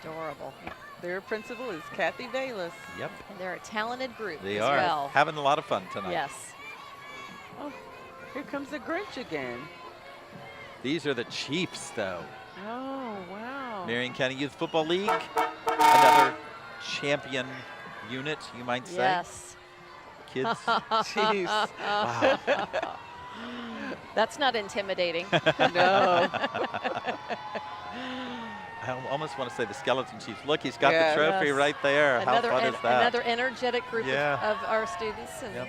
Speaker 3: Adorable.
Speaker 4: Their principal is Kathy Bayless.
Speaker 2: Yep,
Speaker 3: And they're a talented group
Speaker 2: they
Speaker 3: as
Speaker 2: are
Speaker 3: well.
Speaker 2: having a lot of fun tonight.
Speaker 3: Yes.
Speaker 4: Oh, here comes the Grinch again.
Speaker 2: These are the Chiefs, though.
Speaker 4: Oh, wow.
Speaker 2: Marion County Youth Football League, another champion unit, you might say.
Speaker 3: Yes.
Speaker 2: Kids.
Speaker 4: Jeez.
Speaker 2: Wow.
Speaker 3: That's not intimidating.
Speaker 4: No.
Speaker 2: I almost want to say the Skeleton Chiefs. Look, he's got
Speaker 4: Yeah.
Speaker 2: the trophy
Speaker 3: Yes.
Speaker 2: right there.
Speaker 3: Another
Speaker 2: How fun is that?
Speaker 3: Another energetic group
Speaker 2: Yeah.
Speaker 3: of our students. And
Speaker 2: Yep.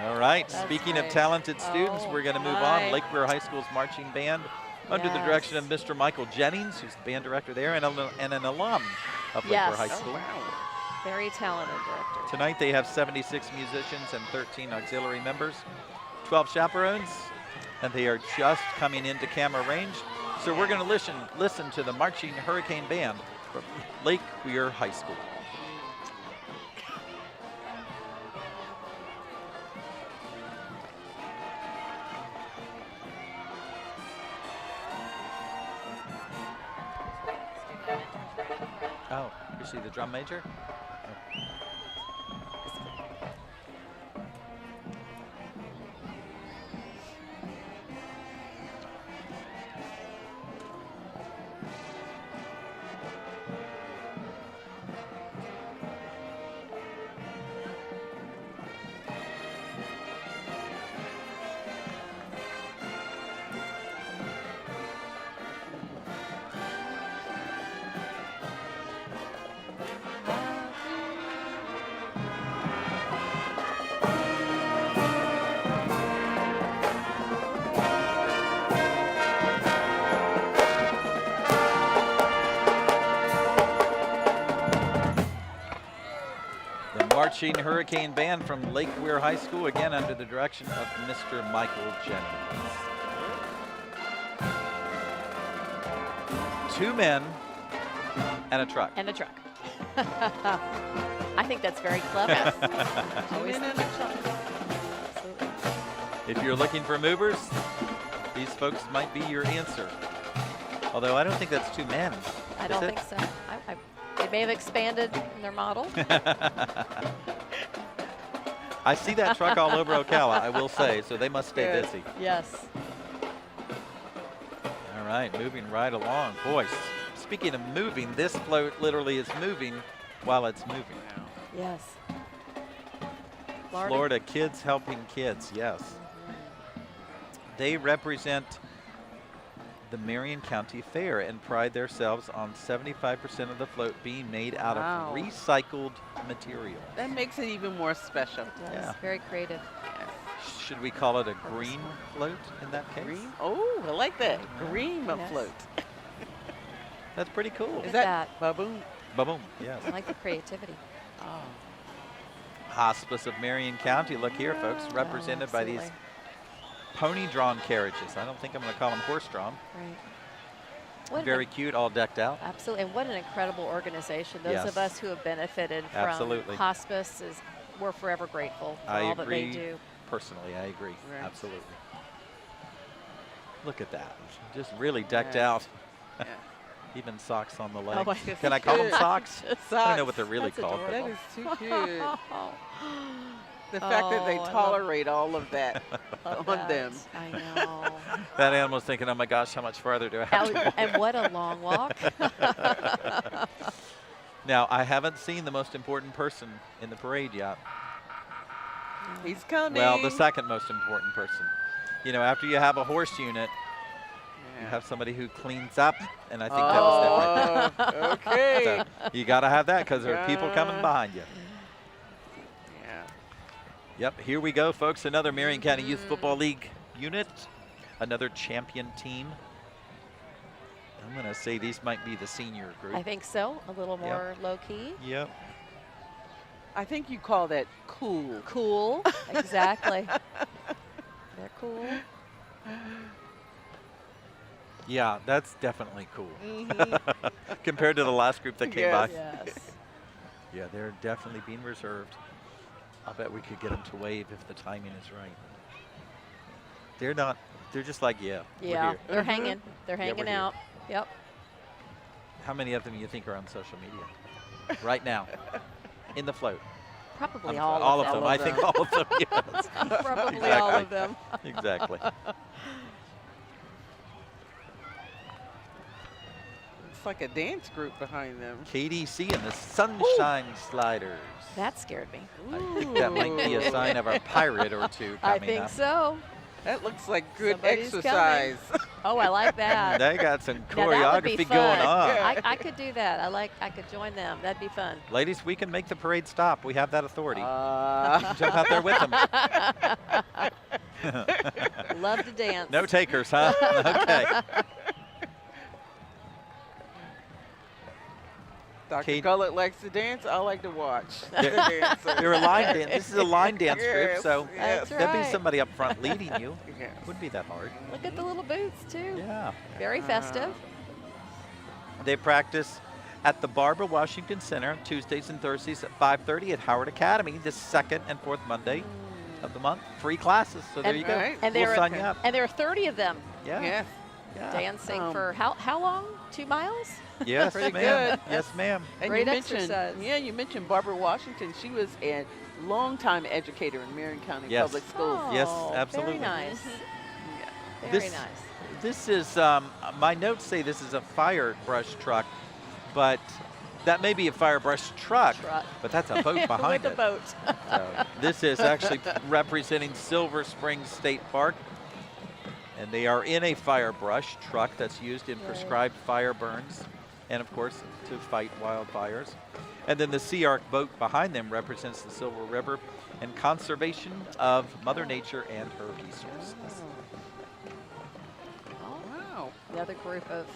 Speaker 2: All right,
Speaker 3: That's
Speaker 2: speaking of
Speaker 3: great.
Speaker 2: talented students,
Speaker 3: Oh,
Speaker 2: we're going to move
Speaker 3: my.
Speaker 2: on. Lake Weir High School's marching band under the direction of
Speaker 3: Yes.
Speaker 2: Mr. Michael Jennings, who's the band director there, and an alum of Lake
Speaker 3: Yes.
Speaker 2: Weir High
Speaker 4: Oh,
Speaker 2: School.
Speaker 4: wow.
Speaker 3: very talented director.
Speaker 2: Tonight they have 76 musicians and 13 auxiliary members, 12 chaperones, and they are just coming into camera range. So we're going to listen to the marching Hurricane Band from Lake Weir High School. Oh, you see the drum major? The marching Hurricane Band from Lake Weir High School, again under the direction of Mr. Michael Jennings. 2 men and a truck.
Speaker 3: And a truck. I think that's very clever. Always
Speaker 4: Men and a truck.
Speaker 3: Absolutely.
Speaker 2: If you're looking for movers, these folks might be your answer. Although I don't think that's 2 men.
Speaker 3: I
Speaker 2: is
Speaker 3: don't
Speaker 2: it?
Speaker 3: think so. They may have expanded their model.
Speaker 2: I see that truck all over Ocala, I will say, so they must stay
Speaker 4: Good.
Speaker 2: busy.
Speaker 3: Yes.
Speaker 2: All right, moving right along. Boy, speaking of moving, this float literally is moving while it's moving.
Speaker 3: Yes.
Speaker 2: Florida Kids Helping Kids, yes. They represent the Marion County Fair and pride themselves on 75% of the float being made out
Speaker 4: Wow.
Speaker 2: of recycled material.
Speaker 4: That makes it even more special.
Speaker 3: Yes.
Speaker 2: Yeah.
Speaker 3: Very creative.
Speaker 2: Should we call it a green float in that case?
Speaker 4: Green? Oh, I like that. Green
Speaker 3: Yes.
Speaker 4: float.
Speaker 2: That's pretty cool.
Speaker 3: Look
Speaker 4: Is
Speaker 3: at
Speaker 4: that baboon?
Speaker 2: Ba-boom, yes.
Speaker 3: I like the creativity.
Speaker 4: Oh.
Speaker 2: Hospice of Marion County, look here, folks, represented by these
Speaker 3: absolutely.
Speaker 2: pony-drawn carriages. I don't think I'm going to call them horse-drawn.
Speaker 3: Right. What
Speaker 2: Very cute, all decked out.
Speaker 3: Absolutely, and what an incredible organization. Those
Speaker 2: Yes.
Speaker 3: of us who have benefited from
Speaker 2: Absolutely.
Speaker 3: hospice, we're forever grateful for
Speaker 2: I
Speaker 3: all that they
Speaker 2: agree.
Speaker 3: do.
Speaker 2: Personally, I agree.
Speaker 4: Right.
Speaker 2: Absolutely. Look at that. Just really decked
Speaker 4: Yeah.
Speaker 2: out.
Speaker 4: Yeah.
Speaker 2: Even socks on the legs.
Speaker 3: Oh my
Speaker 2: Can I call them
Speaker 4: goodness.
Speaker 2: socks? I don't know what they're really
Speaker 3: That's
Speaker 2: called.
Speaker 4: That
Speaker 2: But
Speaker 4: is too cute. The fact that they
Speaker 3: Oh, I love-
Speaker 4: tolerate all of that
Speaker 3: Love
Speaker 4: on them.
Speaker 3: that. I know.
Speaker 2: that animal's thinking, oh my gosh, how much farther do I have to
Speaker 3: Oh, and what a long walk.
Speaker 2: Now, I haven't seen the most important person in the parade yet.
Speaker 4: He's coming.
Speaker 2: Well, the second most important person. You know, after you have a horse unit, you
Speaker 4: Yeah.
Speaker 2: have somebody who cleans up, and I think that was them right
Speaker 4: Oh, okay.
Speaker 2: there. So you got to have that because there are people coming
Speaker 4: Yeah.
Speaker 2: behind you.
Speaker 4: Yeah.
Speaker 2: Yep, here we go, folks. Another Marion County Youth Football League unit, another champion team. I'm going to say these might be the senior group.
Speaker 3: I think so. A little
Speaker 2: Yep.
Speaker 3: more low key.
Speaker 2: Yep.
Speaker 4: I think you call that cool.
Speaker 3: Cool. Exactly. They're cool.
Speaker 2: Yeah, that's definitely cool.
Speaker 4: Mhm.
Speaker 2: Compared to the last group that came
Speaker 4: Yes.
Speaker 2: by.
Speaker 3: Yes.
Speaker 2: Yeah, they're definitely being reserved. I'll bet we could get them to wave if the timing is right. They're not, they're just like, yeah, we're
Speaker 3: Yeah.
Speaker 2: here.
Speaker 3: They're hanging. They're
Speaker 2: Yeah, we're
Speaker 3: hanging
Speaker 2: here.
Speaker 3: out. Yep.
Speaker 2: How many of them you think are on social media right now in the float?
Speaker 3: Probably
Speaker 2: All
Speaker 3: all
Speaker 2: of
Speaker 3: of
Speaker 2: them.
Speaker 3: them.
Speaker 2: I think all of them, yes.
Speaker 3: Probably all of them.
Speaker 2: Exactly.
Speaker 4: It's like a dance group behind them.
Speaker 2: KDC and the Sunshine Sliders.
Speaker 3: That scared me.
Speaker 2: I think that might be a sign of a pirate or two
Speaker 3: I
Speaker 2: coming
Speaker 3: think
Speaker 2: up.
Speaker 3: so.
Speaker 4: That looks like good
Speaker 3: Somebody's coming.
Speaker 4: exercise.
Speaker 3: Oh, I like that.
Speaker 2: They got some
Speaker 3: Now, that would be
Speaker 2: choreography
Speaker 3: fun.
Speaker 2: going on.
Speaker 4: Yeah.
Speaker 3: I could do that. I could join them. That'd be fun.
Speaker 2: Ladies, we can make the parade stop. We have that authority.
Speaker 4: Uh,
Speaker 2: Jump out there with them.
Speaker 3: Love to dance.
Speaker 2: No takers, huh? Okay.
Speaker 4: Dr.
Speaker 2: Kate-
Speaker 4: Gullett likes to dance. I like to watch.
Speaker 2: They're-
Speaker 4: the dancer.
Speaker 2: You're a line dance. This is a line dance group,
Speaker 4: Yes,
Speaker 2: so
Speaker 4: yes.
Speaker 3: That's
Speaker 2: there'll be
Speaker 3: right.
Speaker 2: somebody up front leading you.
Speaker 4: Yes.
Speaker 2: Wouldn't be that hard.
Speaker 3: Look at the little boots, too.
Speaker 2: Yeah.
Speaker 3: Very festive.
Speaker 2: They practice at the Barbara Washington Center Tuesdays and Thursdays at 5:30 at Howard Academy, the second and fourth Monday of the month. Free classes, so there
Speaker 3: And-
Speaker 2: you go.
Speaker 4: Right.
Speaker 3: And
Speaker 2: We'll
Speaker 3: there
Speaker 2: sign
Speaker 3: are
Speaker 2: you up.
Speaker 3: and there are 30 of them
Speaker 2: Yeah.
Speaker 4: Yes.
Speaker 2: Yeah.
Speaker 3: dancing for how long? 2 miles?
Speaker 2: Yes,
Speaker 4: Pretty
Speaker 2: ma'am.
Speaker 4: good.
Speaker 2: Yes, ma'am.
Speaker 4: And
Speaker 3: Great
Speaker 4: you mentioned,
Speaker 3: exercise.
Speaker 4: yeah, you mentioned Barbara Washington. She was a longtime educator in Marion County
Speaker 2: Yes.
Speaker 4: Public Schools.
Speaker 3: Oh,
Speaker 2: Yes, absolutely.
Speaker 3: Very nice.
Speaker 4: Yeah.
Speaker 3: Very
Speaker 2: This-
Speaker 3: nice.
Speaker 2: This is, my notes say this is a fire brush truck, but that may be a fire brush truck,
Speaker 3: Truck.
Speaker 2: but that's a boat behind
Speaker 3: With
Speaker 2: it.
Speaker 3: the boat.
Speaker 2: So this is actually representing Silver Springs State Park, and they are in a fire brush truck that's used in
Speaker 3: Right.
Speaker 2: prescribed fire burns, and of course to fight wildfires. And then the Sea Ark boat behind them represents the Silver River and conservation of Mother Nature and her resources.
Speaker 4: Wow.
Speaker 3: Another group of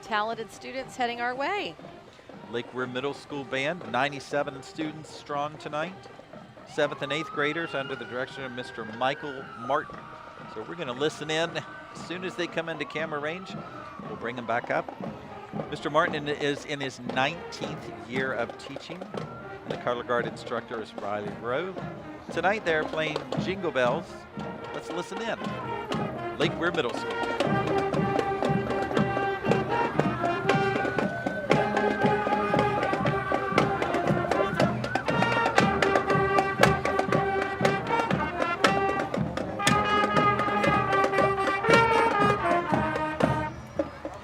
Speaker 3: talented students heading our way.
Speaker 2: Lake Weir Middle School Band, 97 students strong tonight. 7th and 8th graders under the direction of Mr. Michael Martin. So we're going to listen in. As soon as they come into camera range, we'll bring them back up. Mr. Martin is in his 19th year of teaching. And the color guard instructor is Riley Rowe. Tonight they're playing Jingle Bells. Let's listen in. Lake Weir Middle School.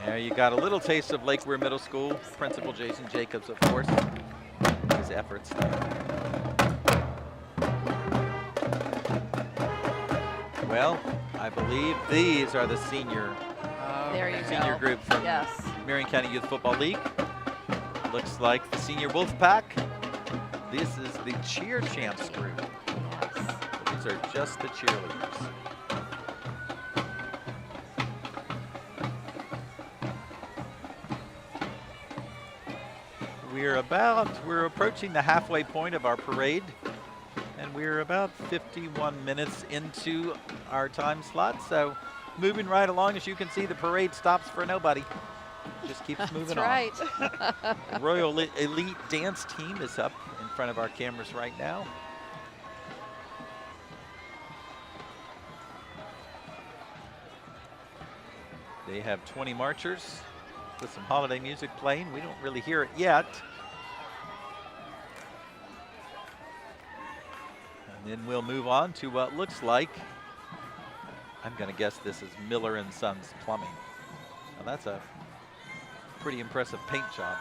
Speaker 2: There you got a little taste of Lake Weir Middle School. Principal Jason Jacobs, of course, his efforts there. Well, I believe these are the senior
Speaker 3: There you
Speaker 2: senior
Speaker 3: go.
Speaker 2: group from
Speaker 3: Yes.
Speaker 2: Marion County Youth Football League. Looks like the senior Wolfpack. This is the cheer champs group.
Speaker 3: Yes.
Speaker 2: These are just the cheerleaders. We're approaching the halfway point of our parade, and we're about 51 minutes into our time slot. So moving right along, as you can see, the parade stops for nobody. Just keeps moving on.
Speaker 3: That's right.
Speaker 2: The Royal Elite Dance Team is up in front of our cameras right now. They have 20 marchers with some holiday music playing. We don't really hear it yet. And then we'll move on to what looks like, I'm going to guess this is Miller and Sons Plumbing. Now that's a pretty impressive paint job.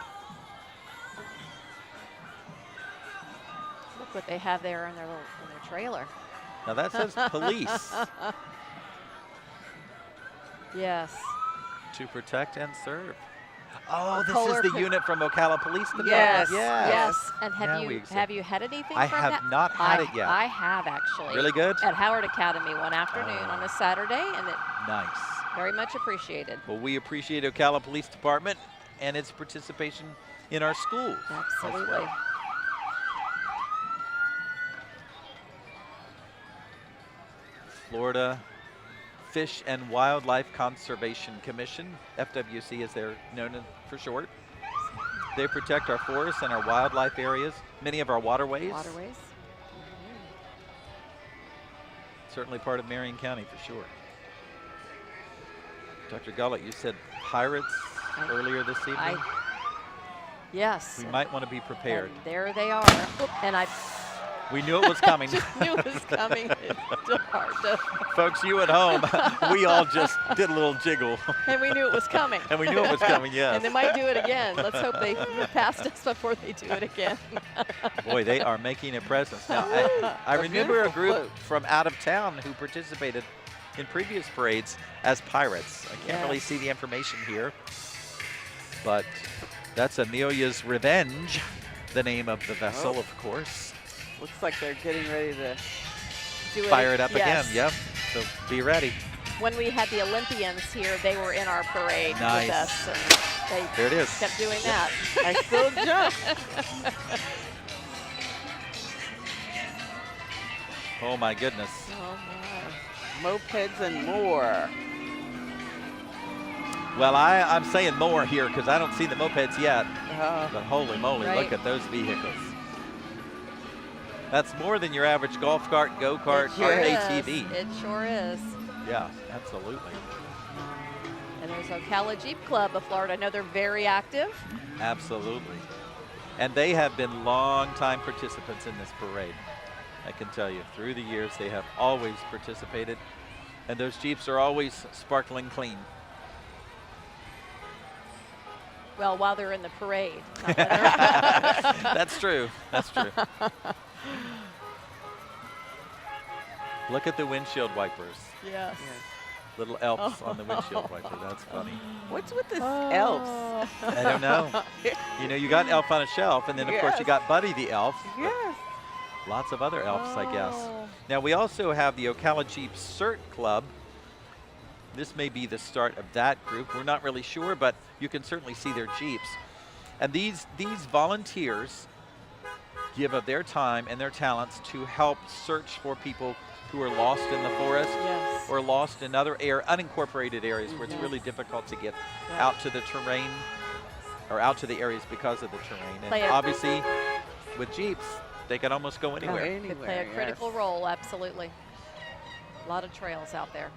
Speaker 3: Look what they have there in their trailer.
Speaker 2: Now that says police.
Speaker 3: Yes.
Speaker 2: To protect and serve. Oh, this
Speaker 3: Polar
Speaker 2: is the
Speaker 3: Pro-
Speaker 2: unit from Ocala Police Department.
Speaker 4: Yes,
Speaker 3: Yes. And
Speaker 2: Now
Speaker 3: have
Speaker 2: we
Speaker 3: you
Speaker 2: accept-
Speaker 3: have you had anything
Speaker 2: I
Speaker 3: from
Speaker 2: have
Speaker 3: that?
Speaker 2: not had it yet.
Speaker 3: I have actually.
Speaker 2: Really good?
Speaker 3: At Howard Academy one afternoon on a Saturday, and it
Speaker 2: Nice.
Speaker 3: very much appreciated.
Speaker 2: Well, we appreciate Ocala Police Department and its participation in our schools. as
Speaker 3: Absolutely.
Speaker 2: well. Florida Fish and Wildlife Conservation Commission, FWC as they're known for short. They protect our forests and our wildlife areas, many of our waterways.
Speaker 3: Waterways.
Speaker 2: Certainly part of Marion County for sure. Dr. Gullett, you said pirates earlier this evening.
Speaker 3: Yes.
Speaker 2: We might want to be prepared.
Speaker 3: And there they are. And
Speaker 2: We knew it was coming.
Speaker 3: just knew it was coming. It's so hard to,
Speaker 2: Folks, you at home, we all just did a little jiggle.
Speaker 3: and we knew it was coming.
Speaker 2: And we knew it was coming, yes.
Speaker 3: And they might do it again. Let's hope they move past us before they do it again.
Speaker 2: Boy, they are making a presence. Now, I remember a group from out of town who participated in previous parades as pirates. I can't really see the information here, but that's Amelia's Revenge, the name of the vessel, of course.
Speaker 4: Looks like they're getting ready to
Speaker 2: Fire it up
Speaker 3: yes.
Speaker 2: again, yep. So be ready.
Speaker 3: When we had the Olympians here, they were in our parade
Speaker 2: Nice.
Speaker 3: with us. And
Speaker 2: There it
Speaker 3: they
Speaker 2: is.
Speaker 3: kept doing that.
Speaker 4: I still jump.
Speaker 2: Oh my goodness.
Speaker 3: Oh, my.
Speaker 4: Mopeds and more.
Speaker 2: Well, I'm saying more here because I don't see the mopeds yet.
Speaker 4: Oh,
Speaker 2: But holy moly,
Speaker 3: Right.
Speaker 2: look at those vehicles. That's more than your average golf cart, go-kart,
Speaker 3: It
Speaker 2: or
Speaker 3: sure is.
Speaker 2: ATV.
Speaker 3: It sure is.
Speaker 2: Yeah, absolutely.
Speaker 3: And there's Ocala Jeep Club of Florida. I know they're very active.
Speaker 2: Absolutely. And they have been long-time participants in this parade. I can tell you, through the years, they have always participated. And those Jeeps are always sparkling clean.
Speaker 3: Well, while they're in the parade. Not when they're-
Speaker 2: That's true. That's true. Look at the windshield wipers.
Speaker 3: yes.
Speaker 2: Little elves on the windshield wiper. That's funny.
Speaker 4: what's with this elves?
Speaker 2: I don't know. You know, you got Elf on a Shelf, and then, of course, you
Speaker 4: Yes.
Speaker 2: got Buddy the Elf. but
Speaker 4: Yes.
Speaker 2: Lots of other elves, I guess.
Speaker 3: Oh.
Speaker 2: Now, we also have the Ocala Jeep CERT Club. This may be the start of that group. We're not really sure, but you can certainly see their Jeeps. And these volunteers give of their time and their talents to help search for people who are lost in the forest
Speaker 3: Yes.
Speaker 2: or lost in other unincorporated areas where it's
Speaker 3: Mhm.
Speaker 2: really difficult to get
Speaker 3: Yeah.
Speaker 2: out to the terrain or out to the areas because of the terrain.
Speaker 3: Play
Speaker 2: And
Speaker 3: a-
Speaker 2: obviously, with Jeeps, they can almost go anywhere.
Speaker 3: Could play a critical role, absolutely. A lot of trails out there.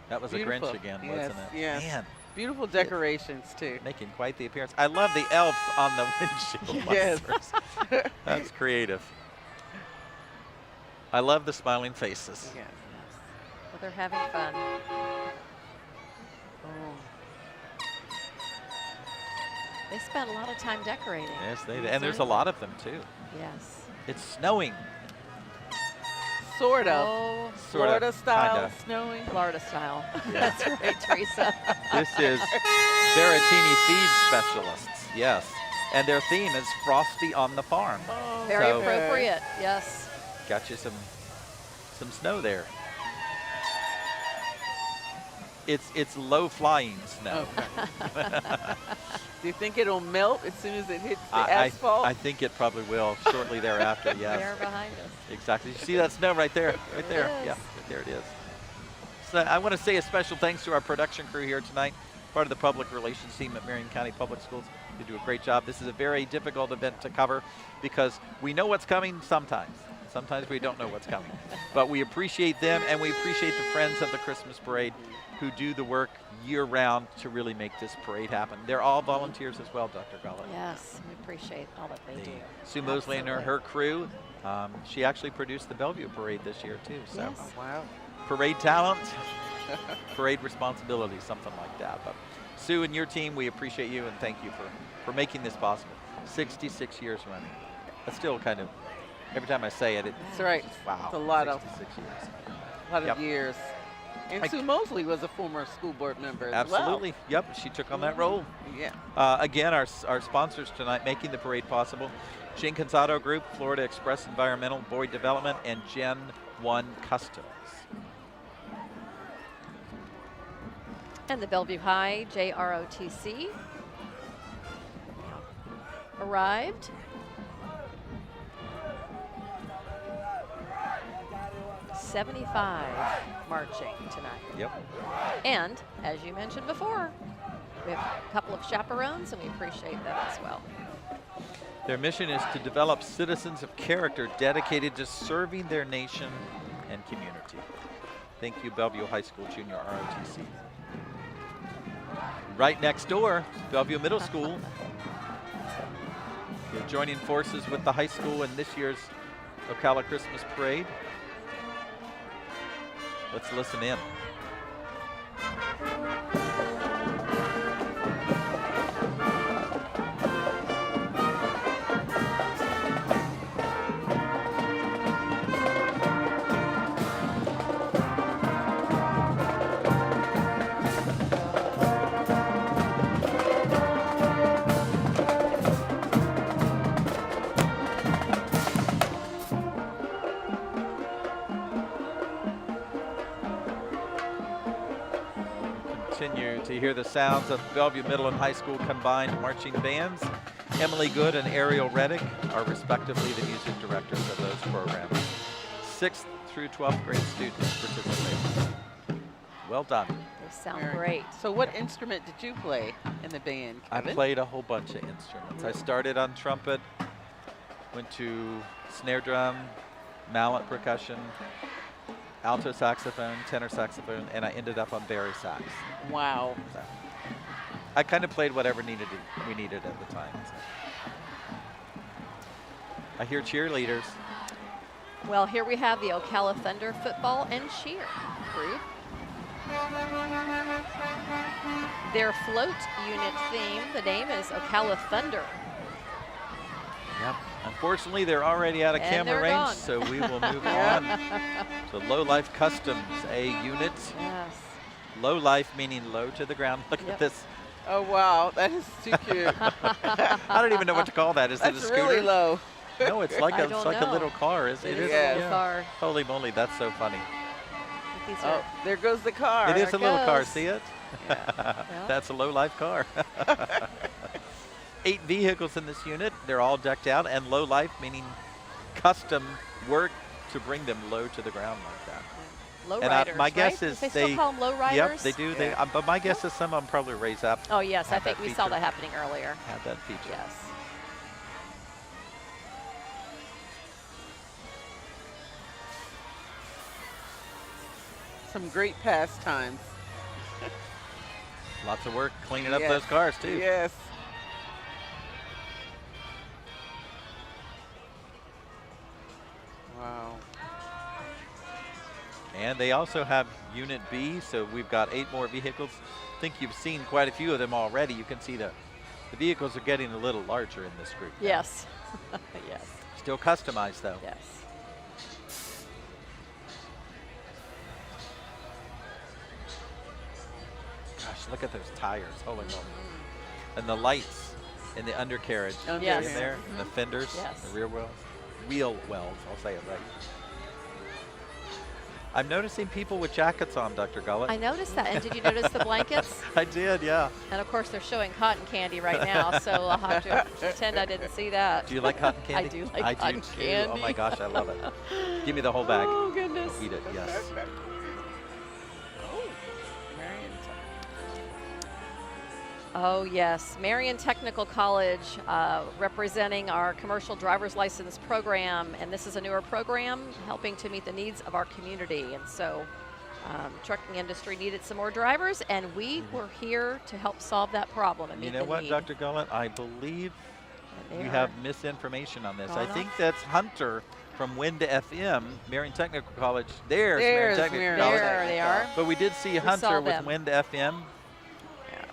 Speaker 2: That was
Speaker 4: Beautiful.
Speaker 2: a Grinch again,
Speaker 4: Yes,
Speaker 2: wasn't it?
Speaker 4: yes.
Speaker 2: Man,
Speaker 4: Beautiful decorations too.
Speaker 2: making quite the appearance. I love the elves on the windshield
Speaker 4: Yes.
Speaker 2: wipers. That's creative. I love the smiling faces.
Speaker 4: Yes.
Speaker 3: Well, they're having fun.
Speaker 4: Oh.
Speaker 3: They spent a lot of time decorating.
Speaker 2: Yes, they do. And there's a lot of them, too.
Speaker 3: Yes.
Speaker 2: It's snowing.
Speaker 4: Sort of.
Speaker 3: Oh,
Speaker 2: Sorta,
Speaker 4: Florida style
Speaker 2: kinda.
Speaker 4: snowing.
Speaker 3: Florida style.
Speaker 2: Yeah.
Speaker 3: That's right, Teresa.
Speaker 2: This is Veritini Feed Specialists, yes. And their theme is Frosty on the Farm.
Speaker 4: Oh,
Speaker 3: Very
Speaker 2: So-
Speaker 3: appropriate, yes.
Speaker 2: Got you some snow there. It's low flying snow.
Speaker 4: Okay. Do you think it'll melt as soon as it hits the
Speaker 2: I
Speaker 4: asphalt?
Speaker 2: I think it probably will shortly thereafter, yes.
Speaker 3: They're behind us.
Speaker 2: Exactly. You see that snow right there? Right there.
Speaker 3: There it
Speaker 2: Yeah,
Speaker 3: is.
Speaker 2: right there it is. So I want to say a special thanks to our production crew here tonight, part of the public relations team at Marion County Public Schools. They do a great job. This is a very difficult event to cover because we know what's coming sometimes. Sometimes we don't know what's coming. But we appreciate them, and we appreciate the Friends of the Christmas Parade who do the work year-round to really make this parade happen. They're all volunteers as well, Dr. Gullett.
Speaker 3: Yes, we appreciate all that they do.
Speaker 2: Sue Mosley and
Speaker 3: Absolutely.
Speaker 2: her crew, she actually produced the Bellevue Parade this year, too. So
Speaker 3: Yes.
Speaker 4: Oh, wow.
Speaker 2: parade talent, parade responsibility, something like that. But Sue and your team, we appreciate you and thank you for making this possible. 66 years running. That's still kind of, every time I say it,
Speaker 4: That's right.
Speaker 2: wow.
Speaker 4: It's a lot of
Speaker 2: 66 years.
Speaker 4: A lot
Speaker 2: Yep.
Speaker 4: of years. And
Speaker 2: I-
Speaker 4: Sue Mosley was a former school board member as
Speaker 2: Absolutely. Yep, she took on that role.
Speaker 4: well. Yeah.
Speaker 2: Again, our sponsors tonight making the parade possible. Gene Cansato Group, Florida Express Environmental, Boyd Development, and Gen 1 Customs.
Speaker 3: And the Bellevue High JROTC arrived. 75 marching tonight.
Speaker 2: Yep.
Speaker 3: And as you mentioned before, we have a couple of chaperones, and we appreciate that as well.
Speaker 2: Their mission is to develop citizens of character dedicated to serving their nation and community. Thank you, Bellevue High School Junior ROTC. Right next door, Bellevue Middle School. They're joining forces with the high school in this year's Ocala Christmas Parade. Let's listen in. Continue to hear the sounds of Bellevue Middle and High School combined marching bands. Emily Good and Ariel Reddick are respectively the music directors of those programs. 6th through 12th grade students participate. Well done.
Speaker 3: They sound
Speaker 4: Very
Speaker 3: great.
Speaker 4: good. So what instrument did you play in the band,
Speaker 2: I
Speaker 4: Kevin?
Speaker 2: played a whole bunch of instruments. I started on trumpet, went to snare drum, mallet percussion, alto saxophone, tenor saxophone, and I ended up on bari sax.
Speaker 4: Wow.
Speaker 2: So I kind of played whatever we needed at the time. So. I hear cheerleaders.
Speaker 3: Well, here we have the Ocala Thunder football and cheer group. Their float unit theme, the name is Ocala Thunder.
Speaker 2: Yep. Unfortunately, they're already out of
Speaker 3: And
Speaker 2: camera
Speaker 3: they're
Speaker 2: range,
Speaker 3: gone.
Speaker 2: so we will move on to Low Life Customs, a unit.
Speaker 3: Yes.
Speaker 2: Low life meaning low to the ground. Look
Speaker 3: Yep.
Speaker 2: at this.
Speaker 4: Oh, wow. That is too cute.
Speaker 2: I don't even know what to call that. Is it a
Speaker 4: That's
Speaker 2: scooter?
Speaker 4: really low.
Speaker 2: No, it's like
Speaker 3: I
Speaker 2: a
Speaker 3: don't
Speaker 2: like a
Speaker 3: know.
Speaker 2: little car. Is it?
Speaker 3: It is
Speaker 4: Yeah.
Speaker 3: a little car.
Speaker 2: Holy moly, that's so funny.
Speaker 3: These
Speaker 4: Oh,
Speaker 3: are,
Speaker 4: there goes the car.
Speaker 2: It is
Speaker 3: There
Speaker 2: a little car.
Speaker 3: goes.
Speaker 2: See it?
Speaker 3: Yeah.
Speaker 2: That's a low life car. 8 vehicles in this unit. They're all decked out, and low life meaning custom work to bring them low to the ground like that.
Speaker 3: low
Speaker 2: And
Speaker 3: riders,
Speaker 2: my
Speaker 3: right?
Speaker 2: guess is
Speaker 3: they still call them low riders?
Speaker 2: Yep, they do. They,
Speaker 4: Yeah.
Speaker 2: but my guess is some of them probably raise up.
Speaker 3: Oh, yes, I
Speaker 2: have
Speaker 3: think
Speaker 2: that
Speaker 3: we saw
Speaker 2: feature.
Speaker 3: that happening earlier.
Speaker 2: Have that feature.
Speaker 3: Yes.
Speaker 4: Some great pastimes.
Speaker 2: Lots of work cleaning up
Speaker 4: Yes.
Speaker 2: those cars too.
Speaker 4: Yes. Wow.
Speaker 2: And they also have Unit B, so we've got 8 more vehicles. I think you've seen quite a few of them already. You can see the vehicles are getting a little larger in this group. now.
Speaker 3: Yes. Yes.
Speaker 2: Still customized though.
Speaker 3: Yes.
Speaker 2: Gosh, look at those tires. Holy moly. And the lights in the undercarriage.
Speaker 3: Yes.
Speaker 2: In there, and the fenders,
Speaker 3: Yes.
Speaker 2: the rear wheels. Wheel wells, I'll say it right. I'm noticing people with jackets on, Dr. Gullett.
Speaker 3: I noticed that. And did you notice the blankets?
Speaker 2: I did, yeah.
Speaker 3: And of course, they're showing cotton candy right now, so I'll have to pretend I didn't see that.
Speaker 2: Do you like cotton candy?
Speaker 3: I do like
Speaker 2: I
Speaker 3: cotton
Speaker 2: do too.
Speaker 3: candy.
Speaker 2: Oh my gosh, I love it. Give me the whole bag.
Speaker 3: Oh, goodness.
Speaker 2: Eat it, yes.
Speaker 4: Marion.
Speaker 3: Oh, yes. Marion Technical College representing our commercial driver's license program. And this is a newer program helping to meet the needs of our community. And so trucking industry needed some more drivers, and we were here to help solve that problem and
Speaker 2: You
Speaker 3: meet
Speaker 2: know
Speaker 3: the
Speaker 2: what,
Speaker 3: need.
Speaker 2: Dr. Gullett? I believe
Speaker 3: And they
Speaker 2: you
Speaker 3: are-
Speaker 2: have misinformation on this. I
Speaker 3: Gone
Speaker 2: think
Speaker 3: off?
Speaker 2: that's Hunter from Win to FM, Marion Technical College. There's
Speaker 4: There's
Speaker 2: Marion Technical
Speaker 4: Marion.
Speaker 2: College.
Speaker 3: There they are.
Speaker 2: But we did see
Speaker 3: saw
Speaker 2: Hunter with
Speaker 3: them.
Speaker 2: Win to FM.
Speaker 4: Yeah.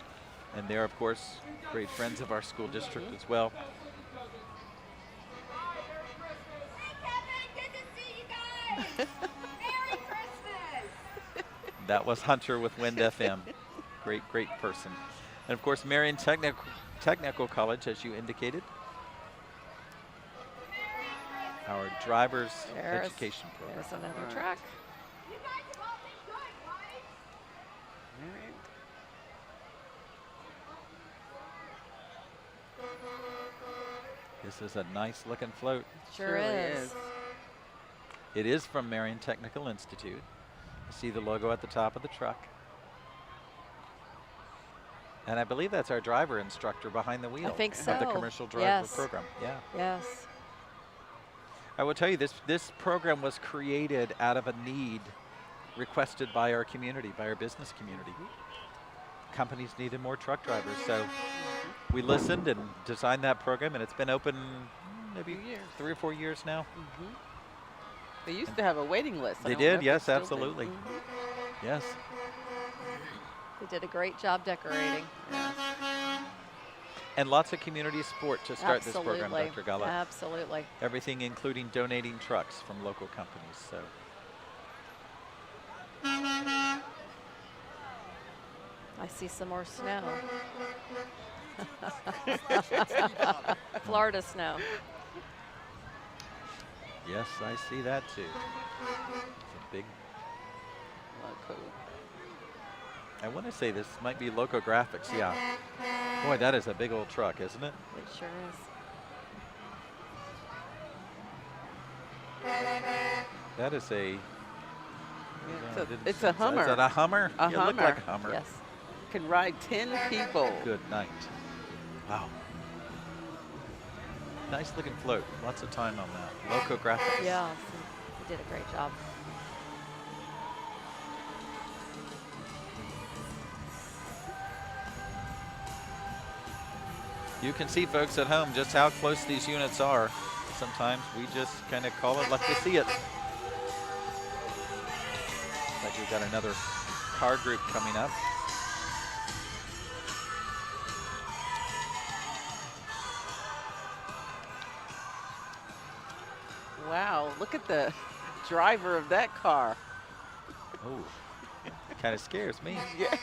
Speaker 2: And they're, of course, great friends of our school district as well.
Speaker 5: Good to see you guys. Merry Christmas.
Speaker 2: That was Hunter with Wind FM. Great, great person. And of course, Marion Technical College, as you indicated. Our driver's
Speaker 3: There's-
Speaker 2: education program.
Speaker 3: There's another
Speaker 4: Alright.
Speaker 3: track.
Speaker 5: You guys have all been good, right?
Speaker 4: Marion.
Speaker 2: This is a nice looking float.
Speaker 3: Sure
Speaker 4: Surely
Speaker 3: is.
Speaker 2: It is from Marion Technical Institute. You see the logo at the top of the truck. And I believe that's our driver instructor behind the wheel.
Speaker 3: I think
Speaker 2: Of the
Speaker 3: so.
Speaker 2: commercial driver
Speaker 3: Yes.
Speaker 2: program. Yeah.
Speaker 3: Yes.
Speaker 2: I will tell you, this program was created out of a need requested by our community, by our business community. Companies needed more truck drivers, so we listened and designed that program, and it's been open maybe
Speaker 4: Few years.
Speaker 2: 3 or 4 years now.
Speaker 4: They used to have a waiting list. I
Speaker 2: They
Speaker 4: don't know
Speaker 2: did,
Speaker 4: if
Speaker 2: yes,
Speaker 4: still do.
Speaker 2: absolutely. Yes.
Speaker 3: They did a great job decorating.
Speaker 2: And lots of community support to start this program,
Speaker 3: Absolutely.
Speaker 2: Dr. Gala.
Speaker 3: Absolutely.
Speaker 2: Everything including donating trucks from local companies. So
Speaker 3: I see some more snow. Florida snow.
Speaker 2: yes, I see that too. It's a big,
Speaker 4: Loco.
Speaker 2: I want to say this might be Loco Graphics, yeah. Boy, that is a big old truck, isn't it?
Speaker 3: It sure is.
Speaker 2: That is a,
Speaker 4: It's a-
Speaker 2: didn't
Speaker 4: it's
Speaker 2: see-
Speaker 4: a
Speaker 2: Is
Speaker 4: Hummer.
Speaker 2: that a Hummer?
Speaker 4: A
Speaker 2: It looked
Speaker 4: Hummer.
Speaker 2: like a Hummer.
Speaker 3: Yes.
Speaker 4: Can ride 10 people.
Speaker 2: Good night. Wow. Nice looking float. Lots of time on that. Loco Graphics.
Speaker 3: Yeah. They did a great job.
Speaker 2: You can see, folks at home, just how close these units are. Sometimes we just kind of call it like we see it. Like we've got another car group coming up.
Speaker 4: Wow, look at the driver of that car.
Speaker 2: Oh, kind of scares me.
Speaker 4: Yes.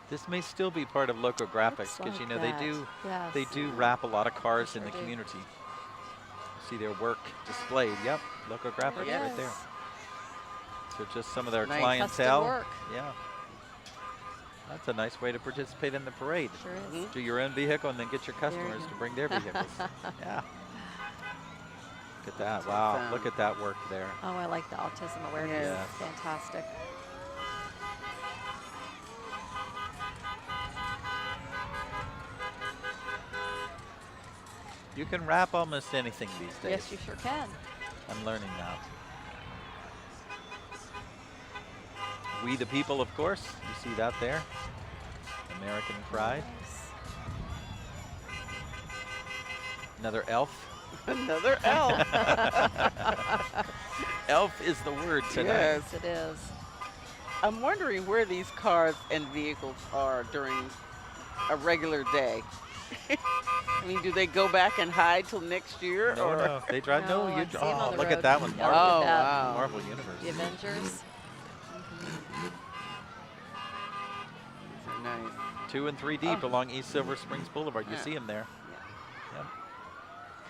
Speaker 2: This may still be part of Loco Graphics because
Speaker 3: Looks
Speaker 2: you know
Speaker 3: like
Speaker 2: they
Speaker 3: that.
Speaker 2: do
Speaker 3: Yes.
Speaker 2: wrap a lot of cars in
Speaker 3: Sure
Speaker 2: the
Speaker 3: do.
Speaker 2: community. See their work displayed. Yep, Loco Graphics
Speaker 3: Yes.
Speaker 2: right there. So just some of their
Speaker 4: Nice.
Speaker 2: clientele.
Speaker 3: Custom work.
Speaker 2: Yeah. That's a nice way to participate in the parade.
Speaker 3: Sure is.
Speaker 2: Do your own vehicle and then get your
Speaker 3: There you
Speaker 2: customers
Speaker 3: go.
Speaker 2: to bring their vehicles. Yeah. Look at that. Wow.
Speaker 4: awesome.
Speaker 2: Look at that work there.
Speaker 3: Oh, I like the autism awareness.
Speaker 4: Yes.
Speaker 3: Fantastic.
Speaker 2: You can wrap almost anything these days.
Speaker 3: Yes, you sure can.
Speaker 2: I'm learning that. We the people, of course. You see that there? American pride.
Speaker 3: Nice.
Speaker 2: Another elf.
Speaker 4: Another elf.
Speaker 2: Elf is the word tonight.
Speaker 4: Yes.
Speaker 3: Yes, it is.
Speaker 4: I'm wondering where these cars and vehicles are during a regular day. I mean, do they go back and hide till next year?
Speaker 2: No,
Speaker 4: or?
Speaker 2: no. They drive. No,
Speaker 3: No,
Speaker 2: you.
Speaker 3: I see 'em on
Speaker 2: Oh,
Speaker 3: the
Speaker 2: look
Speaker 3: road.
Speaker 2: at that one.
Speaker 3: Yeah,
Speaker 2: Marvel.
Speaker 3: look
Speaker 4: Oh,
Speaker 3: at that.
Speaker 4: wow.
Speaker 2: Marvel Universe.
Speaker 3: The Avengers.
Speaker 4: These are nice.
Speaker 2: 2 and 3 deep
Speaker 4: Oh.
Speaker 2: along East Silver Springs Boulevard. You
Speaker 4: Yeah.
Speaker 2: see them there.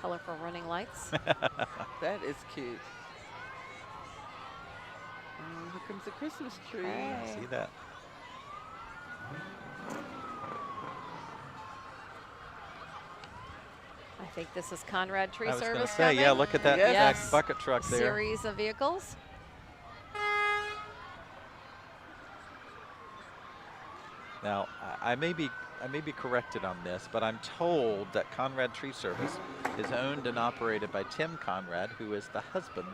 Speaker 3: Colorful running lights.
Speaker 4: That is cute. Oh, here comes the Christmas tree.
Speaker 3: Hey.
Speaker 2: See that?
Speaker 3: I think this is Conrad Tree
Speaker 2: I was going to
Speaker 3: Service
Speaker 2: say, yeah,
Speaker 3: coming.
Speaker 2: look at that,
Speaker 4: Yes.
Speaker 2: that bucket truck there.
Speaker 3: Series of vehicles.
Speaker 2: Now, I may be corrected on this, but I'm told that Conrad Tree Service is owned and operated by Tim Conrad, who is the husband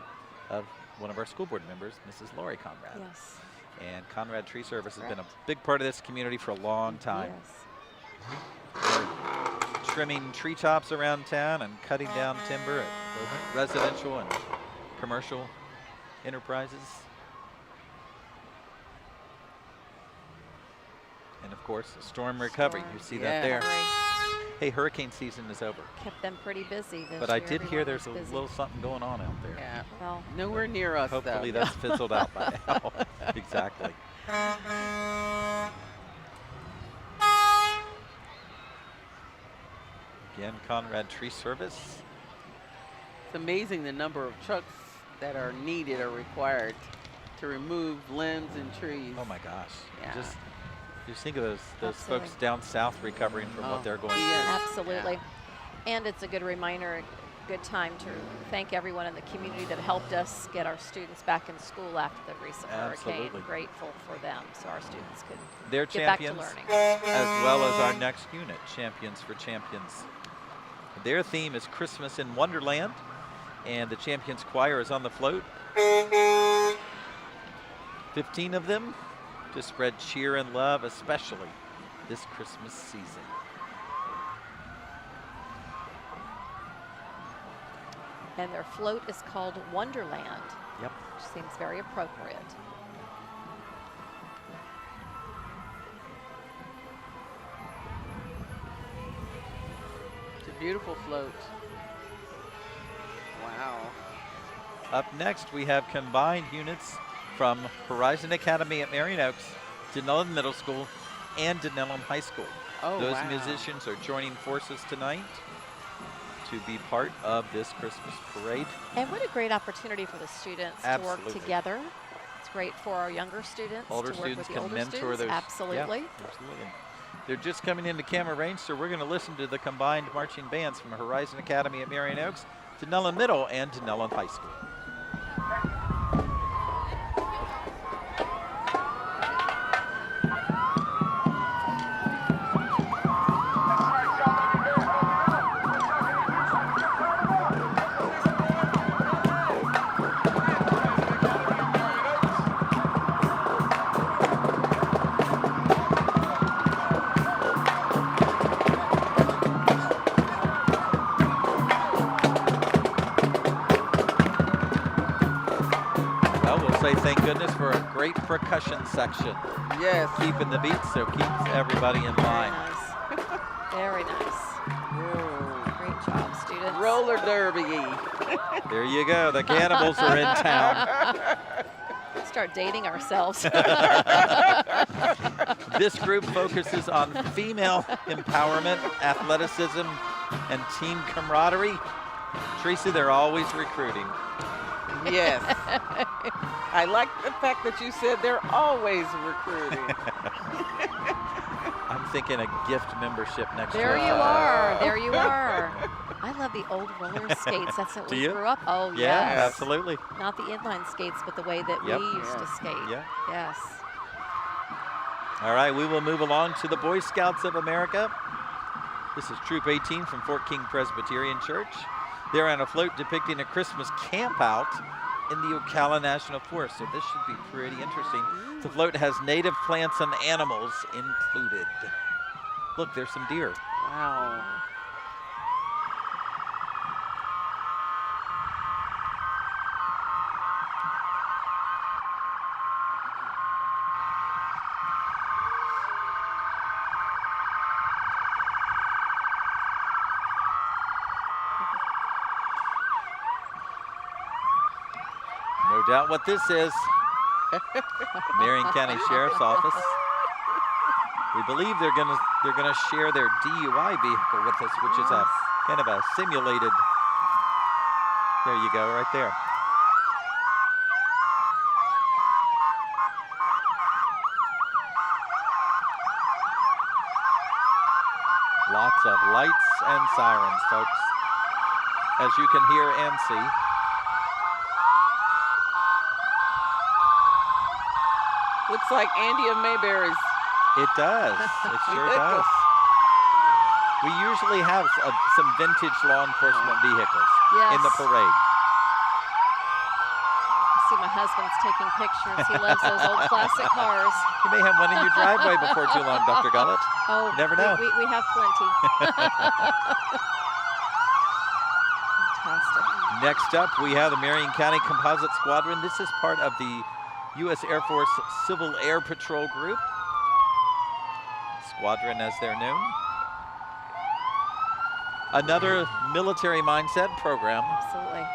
Speaker 2: of one of our school board members, Mrs. Lori Conrad.
Speaker 3: Yes.
Speaker 2: And Conrad Tree Service has been a big part of this community for a long time.
Speaker 3: Yes.
Speaker 2: They're trimming treetops around town and cutting down timber at both residential and commercial enterprises. And of course, storm recovery. You see that there. Hey, hurricane season is over.
Speaker 3: Kept them pretty busy this
Speaker 2: But I
Speaker 3: year.
Speaker 2: did hear
Speaker 3: Everyone
Speaker 2: there's a
Speaker 3: was busy.
Speaker 2: little something going on out there.
Speaker 4: Yeah.
Speaker 3: Well,
Speaker 4: Nowhere near us,
Speaker 2: Hopefully
Speaker 4: though.
Speaker 2: that's fizzled out by now. Exactly. Again, Conrad Tree Service.
Speaker 4: It's amazing the number of trucks that are needed or required to remove limbs and trees.
Speaker 2: Oh my gosh.
Speaker 4: Yeah.
Speaker 2: Just think of those
Speaker 3: Absolutely.
Speaker 2: folks down south recovering from
Speaker 4: Oh,
Speaker 2: what they're going
Speaker 4: yeah.
Speaker 2: through.
Speaker 3: absolutely. And it's a good reminder, good time to thank everyone in the community that helped us get our students back in school after the recent hurricane.
Speaker 2: Absolutely.
Speaker 3: Grateful for them so our students could
Speaker 2: They're
Speaker 3: get back to
Speaker 2: champions,
Speaker 3: learning.
Speaker 2: as well as our next unit, Champions for Champions. Their theme is Christmas in Wonderland, and the Champions Choir is on the float. 15 of them to spread cheer and love, especially this Christmas season.
Speaker 3: And their float is called Wonderland.
Speaker 2: Yep.
Speaker 3: Which seems very appropriate.
Speaker 4: It's a beautiful float. Wow.
Speaker 2: Up next, we have combined units from Horizon Academy at Marion Oaks, Denellen Middle School, and Denellen High School.
Speaker 4: Oh,
Speaker 2: Those
Speaker 4: wow.
Speaker 2: musicians are joining forces tonight to be part of this Christmas parade.
Speaker 3: And what a great opportunity for the students
Speaker 2: Absolutely.
Speaker 3: to work together. It's great for our younger students
Speaker 2: Older
Speaker 3: to work
Speaker 2: students
Speaker 3: with the
Speaker 2: can
Speaker 3: older
Speaker 2: mentor
Speaker 3: students.
Speaker 2: those.
Speaker 3: Absolutely.
Speaker 2: Yeah, absolutely. They're just coming into camera range, so we're going to listen to the combined marching bands from Horizon Academy at Marion Oaks, Denellen Middle, and Denellen High School. Thank goodness for a great percussion section.
Speaker 4: Yes.
Speaker 2: Keeping the beat, so keeps everybody in line.
Speaker 3: Very nice. Great job, students.
Speaker 4: Roller derby.
Speaker 2: There you go. The cannibals are in town.
Speaker 3: Start dating ourselves.
Speaker 2: This group focuses on female empowerment, athleticism, and team camaraderie. Tracy, they're always recruiting.
Speaker 4: Yes. I like the fact that you said they're always recruiting.
Speaker 2: I'm thinking a gift membership next year.
Speaker 3: There you are. There you are. I love the old roller skates. That's what
Speaker 2: Do
Speaker 3: we
Speaker 2: you?
Speaker 3: grew up. Oh,
Speaker 2: Yeah,
Speaker 3: yes.
Speaker 2: absolutely.
Speaker 3: Not the inline skates, but the way that
Speaker 2: Yep.
Speaker 3: we used to skate.
Speaker 2: Yeah.
Speaker 3: Yes.
Speaker 2: All right, we will move along to the Boy Scouts of America. This is Troop 18 from Fort King Presbyterian Church. They're on a float depicting a Christmas camp out in the Ocala National Forest, so this should be pretty interesting. The float has native plants and animals included. Look, there's some deer.
Speaker 4: Wow.
Speaker 2: No doubt what this is. Marion County Sheriff's Office. We believe they're gonna share their DUI vehicle with us, which is a kind of a simulated. There you go, right there. Lots of lights and sirens, folks, as you can hear and see.
Speaker 4: Looks like Andy of Mayberry's.
Speaker 2: It does. It sure does. We usually have some vintage law enforcement vehicles in the
Speaker 3: Yes.
Speaker 2: parade.
Speaker 3: I see my husband's taking pictures. He loves those old classic cars.
Speaker 2: You may have one in your driveway before too long, Dr. Gullett.
Speaker 3: Oh,
Speaker 2: You never know.
Speaker 3: We have plenty. Fantastic.
Speaker 2: Next up, we have the Marion County Composite Squadron. This is part of the U.S. Air Force Civil Air Patrol Group. Squadron, as they're known. Another military mindset program
Speaker 3: Absolutely.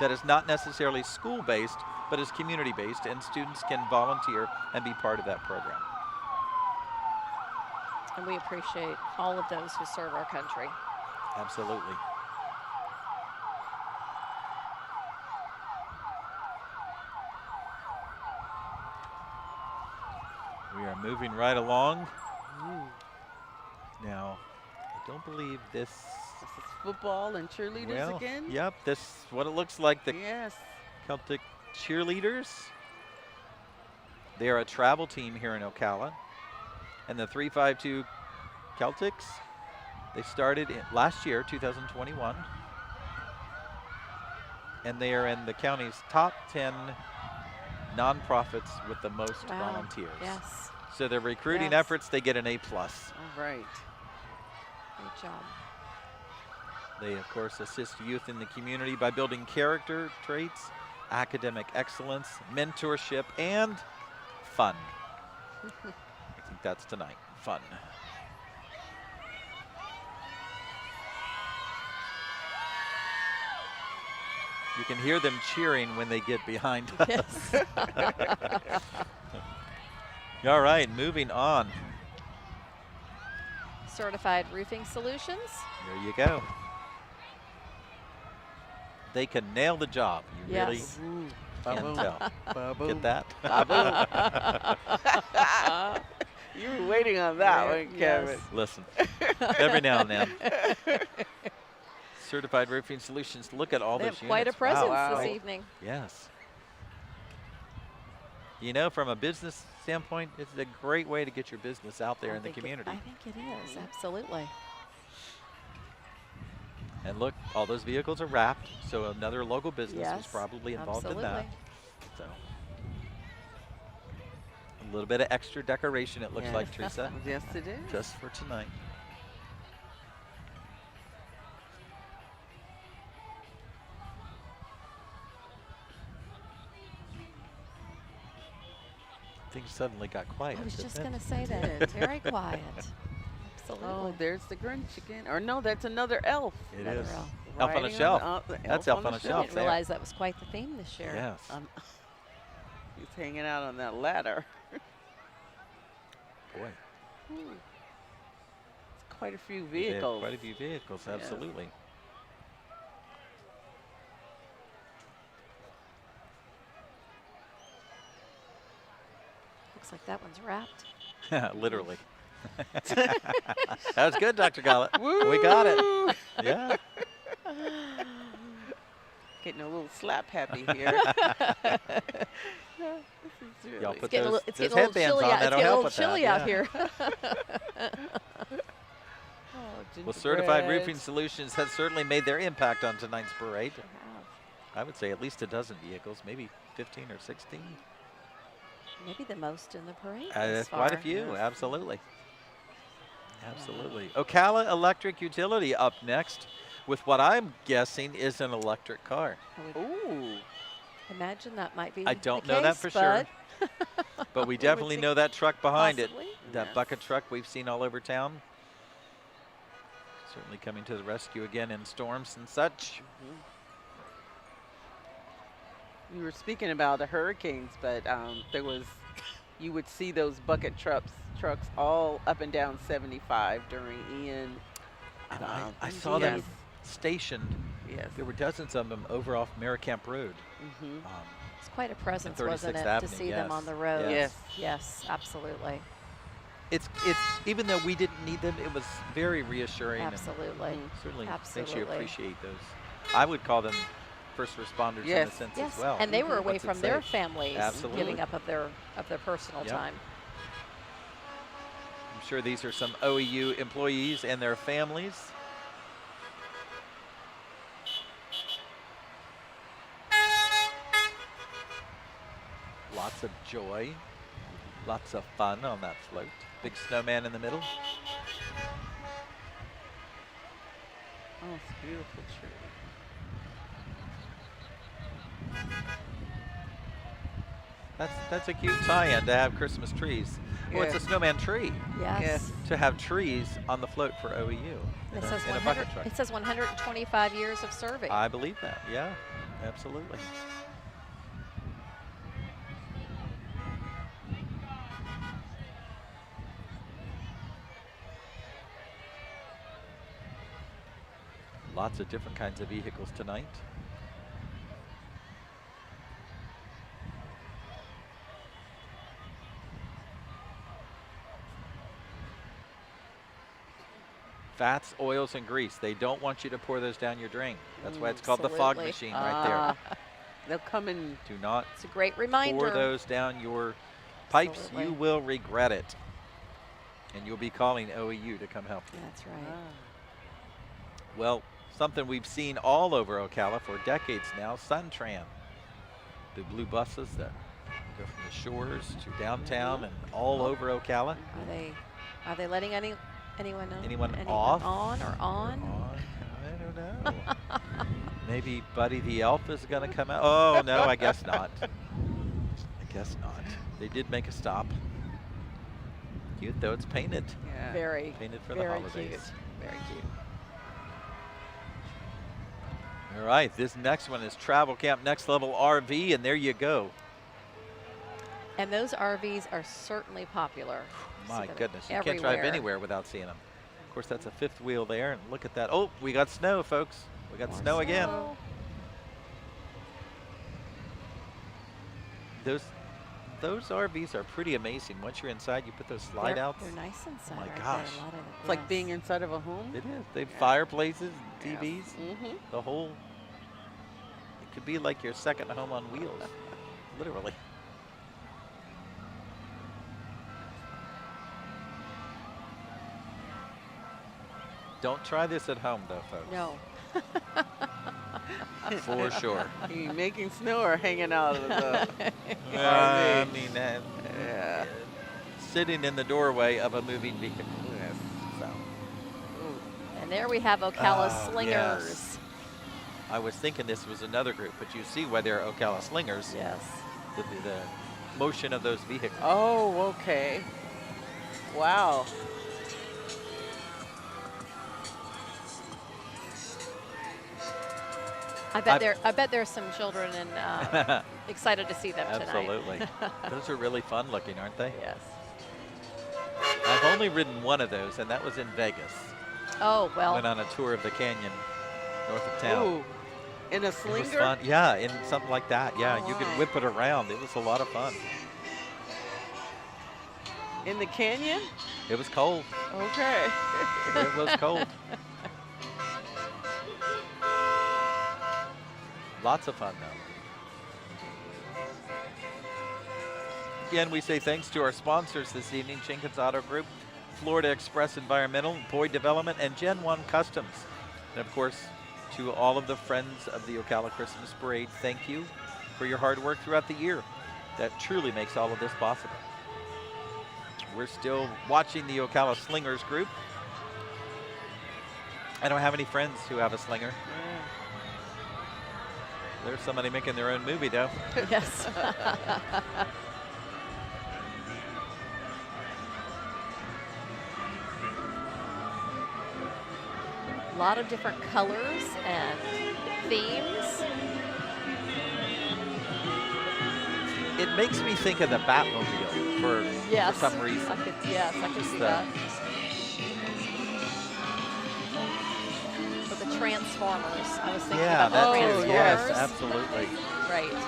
Speaker 2: that is not necessarily school-based, but is community-based, and students can volunteer and be part of that program.
Speaker 3: And we appreciate all of those who serve our country.
Speaker 2: Absolutely. We are moving right along. Now, I don't believe this.
Speaker 4: This is football and cheerleaders again?
Speaker 2: Yep, this is what it looks like. The
Speaker 4: Yes.
Speaker 2: Celtic cheerleaders. They are a travel team here in Ocala. And the 352 Celtics, they started last year, 2021. And they are in the county's top 10 nonprofits with the most
Speaker 3: Wow.
Speaker 2: volunteers.
Speaker 3: Yes.
Speaker 2: So their recruiting
Speaker 3: Yes.
Speaker 2: efforts, they get an A+.
Speaker 4: All right.
Speaker 3: Great job.
Speaker 2: They, of course, assist youth in the community by building character traits, academic excellence, mentorship, and fun. I think that's tonight. Fun. You can hear them cheering when they get behind us.
Speaker 3: Yes.
Speaker 2: All right, moving on.
Speaker 3: Certified Roofing Solutions.
Speaker 2: There you go. They can nail the job. You really
Speaker 3: Yes.
Speaker 2: can tell.
Speaker 4: Ba-boom.
Speaker 2: Get that?
Speaker 4: You were waiting on that one, Kevin.
Speaker 3: Yes.
Speaker 2: Listen, every now and then. Certified Roofing Solutions. Look at all
Speaker 3: They
Speaker 2: those
Speaker 3: have quite a
Speaker 2: units.
Speaker 3: presence
Speaker 4: Wow.
Speaker 3: this evening.
Speaker 2: Yes. You know, from a business standpoint, it's a great way to get your business out there
Speaker 3: I
Speaker 2: in the
Speaker 3: think
Speaker 2: community.
Speaker 3: I think it is, absolutely.
Speaker 2: And look, all those vehicles are wrapped, so another local business was
Speaker 3: Yes,
Speaker 2: probably involved
Speaker 3: absolutely.
Speaker 2: in that. So a little bit of extra decoration, it looks
Speaker 4: Yes.
Speaker 2: like, Teresa,
Speaker 4: Yes, it is.
Speaker 2: just for tonight. Things suddenly got quiet.
Speaker 3: I was
Speaker 2: didn't
Speaker 3: just
Speaker 2: it?
Speaker 3: going to say that. It's very quiet. Absolutely.
Speaker 4: Oh, there's the Grinch again. Or no, that's another elf.
Speaker 2: It
Speaker 3: Another
Speaker 2: is.
Speaker 3: elf.
Speaker 2: Elf on a
Speaker 4: Riding
Speaker 2: shelf.
Speaker 4: the
Speaker 2: That's Elf on a
Speaker 3: I
Speaker 2: Shelf
Speaker 3: didn't
Speaker 2: there.
Speaker 3: realize that was quite the theme this year.
Speaker 2: Yes.
Speaker 4: He's hanging out on that ladder.
Speaker 2: Boy.
Speaker 4: It's quite a few
Speaker 2: Yeah,
Speaker 4: vehicles.
Speaker 2: quite a few vehicles,
Speaker 4: Yeah.
Speaker 2: absolutely.
Speaker 3: Looks like that one's wrapped.
Speaker 2: Literally. That was good, Dr. Gollett. We got it. Yeah.
Speaker 4: Getting a little slap happy here. This is
Speaker 2: Y'all
Speaker 4: really
Speaker 2: put
Speaker 3: Getting a
Speaker 2: those,
Speaker 3: little, it's
Speaker 2: those
Speaker 3: getting a little
Speaker 2: headbands
Speaker 3: chilly
Speaker 2: on.
Speaker 3: out. It's
Speaker 2: That'll
Speaker 3: getting a
Speaker 2: help
Speaker 3: little
Speaker 2: with
Speaker 3: chilly
Speaker 2: that.
Speaker 3: out
Speaker 2: Yeah.
Speaker 3: here.
Speaker 4: Oh,
Speaker 2: Well, Certified
Speaker 4: gingerbread.
Speaker 2: Roofing Solutions has certainly made their impact on tonight's parade. I would say at least a dozen vehicles, maybe 15 or 16.
Speaker 3: Maybe the most in the parade.
Speaker 2: That's
Speaker 3: thus
Speaker 2: quite a
Speaker 3: far.
Speaker 2: few,
Speaker 4: Yes.
Speaker 2: absolutely. Absolutely. Ocala Electric Utility up next with what I'm guessing is an electric car.
Speaker 3: I would
Speaker 4: Ooh.
Speaker 3: imagine that might be
Speaker 2: I don't
Speaker 3: the
Speaker 2: know that
Speaker 3: case,
Speaker 2: for sure.
Speaker 3: but
Speaker 2: But we
Speaker 3: We would
Speaker 2: definitely
Speaker 3: think
Speaker 2: know that truck behind
Speaker 3: possibly.
Speaker 2: it. That
Speaker 4: Yes.
Speaker 2: bucket truck we've seen all over town. Certainly coming to the rescue again in storms and such.
Speaker 4: You were speaking about the hurricanes, but there was, you would see those bucket trucks all up and down 75 during Ian.
Speaker 2: And
Speaker 3: Uh-huh.
Speaker 2: I saw them
Speaker 4: yes.
Speaker 2: stationed.
Speaker 4: Yes.
Speaker 2: There were dozens of them over off Maricamp Road.
Speaker 4: Hmm.
Speaker 3: it's quite a presence,
Speaker 2: 36th
Speaker 3: wasn't it,
Speaker 2: Avenue,
Speaker 3: to see them
Speaker 2: yes.
Speaker 3: on the road?
Speaker 4: Yes.
Speaker 3: Yes, absolutely.
Speaker 2: It's even though we didn't need them, it was very reassuring.
Speaker 3: Absolutely.
Speaker 2: And certainly makes you
Speaker 3: Absolutely.
Speaker 2: appreciate those. I would call them first responders in a
Speaker 4: Yes.
Speaker 2: sense
Speaker 3: Yes,
Speaker 2: as well.
Speaker 3: and they were
Speaker 4: Mhm.
Speaker 3: away
Speaker 2: Once it's
Speaker 3: from their
Speaker 2: safe.
Speaker 3: families,
Speaker 2: Absolutely.
Speaker 3: giving up of their personal
Speaker 2: Yep.
Speaker 3: time.
Speaker 2: I'm sure these are some OEU employees and their families. Lots of joy, lots of fun on that float. Big snowman in the middle.
Speaker 4: Oh, it's a beautiful tree.
Speaker 2: That's a cute tie-in to have Christmas trees. Well, it's a
Speaker 4: Yes.
Speaker 2: snowman tree
Speaker 3: Yes.
Speaker 4: Yes.
Speaker 2: to have trees on the float for OEU in
Speaker 3: It
Speaker 2: a,
Speaker 3: says
Speaker 2: in a
Speaker 3: 100.
Speaker 2: bucket truck.
Speaker 3: It says 125 years of serving.
Speaker 2: I believe that. Yeah, absolutely. Lots of different kinds of vehicles tonight. Fats, oils, and grease. They don't want you to pour those down your drain. That's why it's called the fog
Speaker 3: Absolutely.
Speaker 2: machine right there.
Speaker 4: They'll come in.
Speaker 2: Do not
Speaker 3: It's a great reminder.
Speaker 2: pour those down your pipes.
Speaker 3: Absolutely.
Speaker 2: You will regret it. And you'll be calling OEU to come help you.
Speaker 3: That's right.
Speaker 2: Well, something we've seen all over Ocala for decades now, Suntran. The blue buses that go from the shores to downtown and all over Ocala.
Speaker 3: Are they letting anyone know?
Speaker 2: Anyone off?
Speaker 3: On or on?
Speaker 2: I don't know. Maybe Buddy the Elf is going to come out. Oh, no, I guess not. I guess not. They did make a stop. Cute, though. It's painted.
Speaker 4: Yeah.
Speaker 3: Very,
Speaker 2: Painted for the
Speaker 3: very
Speaker 2: holidays.
Speaker 3: cute. Very cute.
Speaker 2: All right, this next one is Travel Camp Next Level RV, and there you go.
Speaker 3: And those RVs are certainly popular.
Speaker 2: My
Speaker 3: See them
Speaker 2: goodness, you can't drive
Speaker 3: everywhere.
Speaker 2: anywhere without seeing them. Of course, that's a fifth wheel there, and look at that. Oh, we got snow, folks. We got
Speaker 3: More
Speaker 2: snow again.
Speaker 3: snow.
Speaker 2: Those RVs are pretty amazing. Once you're inside, you put those slide outs.
Speaker 3: They're nice inside.
Speaker 2: my
Speaker 3: aren't they?
Speaker 2: gosh.
Speaker 3: A lot of
Speaker 4: It's like being inside of a home.
Speaker 2: It is. They have
Speaker 4: Yeah.
Speaker 2: fireplaces,
Speaker 4: Yeah.
Speaker 2: TVs,
Speaker 4: Mm-hmm.
Speaker 2: the whole. It could be like your second home on wheels, literally. Don't try this at home, though, folks.
Speaker 3: No.
Speaker 2: For sure.
Speaker 4: You making snow or hanging out of the
Speaker 2: I
Speaker 4: RV?
Speaker 2: mean,
Speaker 4: Yeah.
Speaker 2: sitting in the doorway of a moving vehicle.
Speaker 4: Yes.
Speaker 2: So.
Speaker 3: And there we have Ocala
Speaker 2: Oh,
Speaker 3: Slingers.
Speaker 2: yes. I was thinking this was another group, but you see why they're Ocala Slingers.
Speaker 3: Yes.
Speaker 2: The motion of those vehicles.
Speaker 4: Oh, okay. Wow.
Speaker 3: I bet there's some children and excited to see them tonight.
Speaker 2: Absolutely. Those are really fun looking, aren't they?
Speaker 3: Yes.
Speaker 2: I've only ridden one of those, and that was in Vegas.
Speaker 3: Oh, well.
Speaker 2: Went on a tour of the canyon north of town.
Speaker 4: Ooh. In a
Speaker 2: It was
Speaker 4: slinger?
Speaker 2: fun. Yeah, in something like that. Yeah,
Speaker 4: Oh,
Speaker 2: you could
Speaker 4: wow.
Speaker 2: whip it around. It was a lot of fun.
Speaker 4: In the canyon?
Speaker 2: It was cold.
Speaker 4: Okay.
Speaker 2: It was cold. Lots of fun, though. Again, we say thanks to our sponsors this evening, Jenkins Auto Group, Florida Express Environmental, Boyd Development, and Gen 1 Customs. And, of course, to all of the friends of the Ocala Christmas Parade, thank you for your hard work throughout the year. That truly makes all of this possible. We're still watching the Ocala Slingers group. I don't have any friends who have a slinger. There's somebody making their own movie, though.
Speaker 3: Yes. A lot of different colors and themes.
Speaker 2: It makes me think of the Batmobile for
Speaker 3: Yes.
Speaker 2: some reason.
Speaker 3: I could
Speaker 2: Just
Speaker 3: see
Speaker 2: the-
Speaker 3: that. For the Transformers. I was thinking
Speaker 2: Yeah,
Speaker 3: about
Speaker 2: that
Speaker 3: the
Speaker 2: too.
Speaker 3: Transformers.
Speaker 2: Yes, absolutely.
Speaker 3: Right.
Speaker 2: Yeah.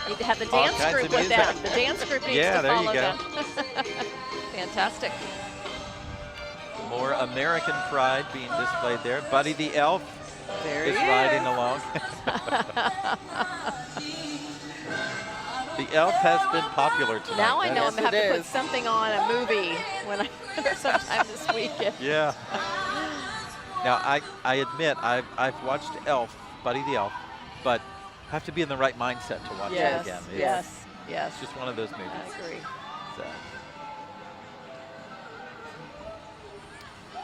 Speaker 3: Need to have the
Speaker 2: All
Speaker 3: dance
Speaker 2: kinds
Speaker 3: group
Speaker 2: of
Speaker 3: with them.
Speaker 2: music.
Speaker 3: The dance group needs
Speaker 2: Yeah,
Speaker 3: to
Speaker 2: there you
Speaker 3: follow
Speaker 2: go.
Speaker 3: them. Fantastic.
Speaker 2: More American pride being displayed there. Buddy the Elf
Speaker 4: There
Speaker 2: is
Speaker 4: he
Speaker 2: riding
Speaker 4: is.
Speaker 2: along. The Elf has been popular tonight.
Speaker 3: Now I know
Speaker 4: Yes,
Speaker 3: I'm going to
Speaker 4: it
Speaker 3: have to put
Speaker 4: is.
Speaker 3: something on a movie when I sometime this weekend.
Speaker 2: Yeah. Now, I admit, I've watched Elf, Buddy the Elf, but I have to be in the right mindset to watch it
Speaker 3: Yes,
Speaker 2: again.
Speaker 3: yes, yes.
Speaker 2: It's just one of those movies.
Speaker 3: I agree.
Speaker 2: So.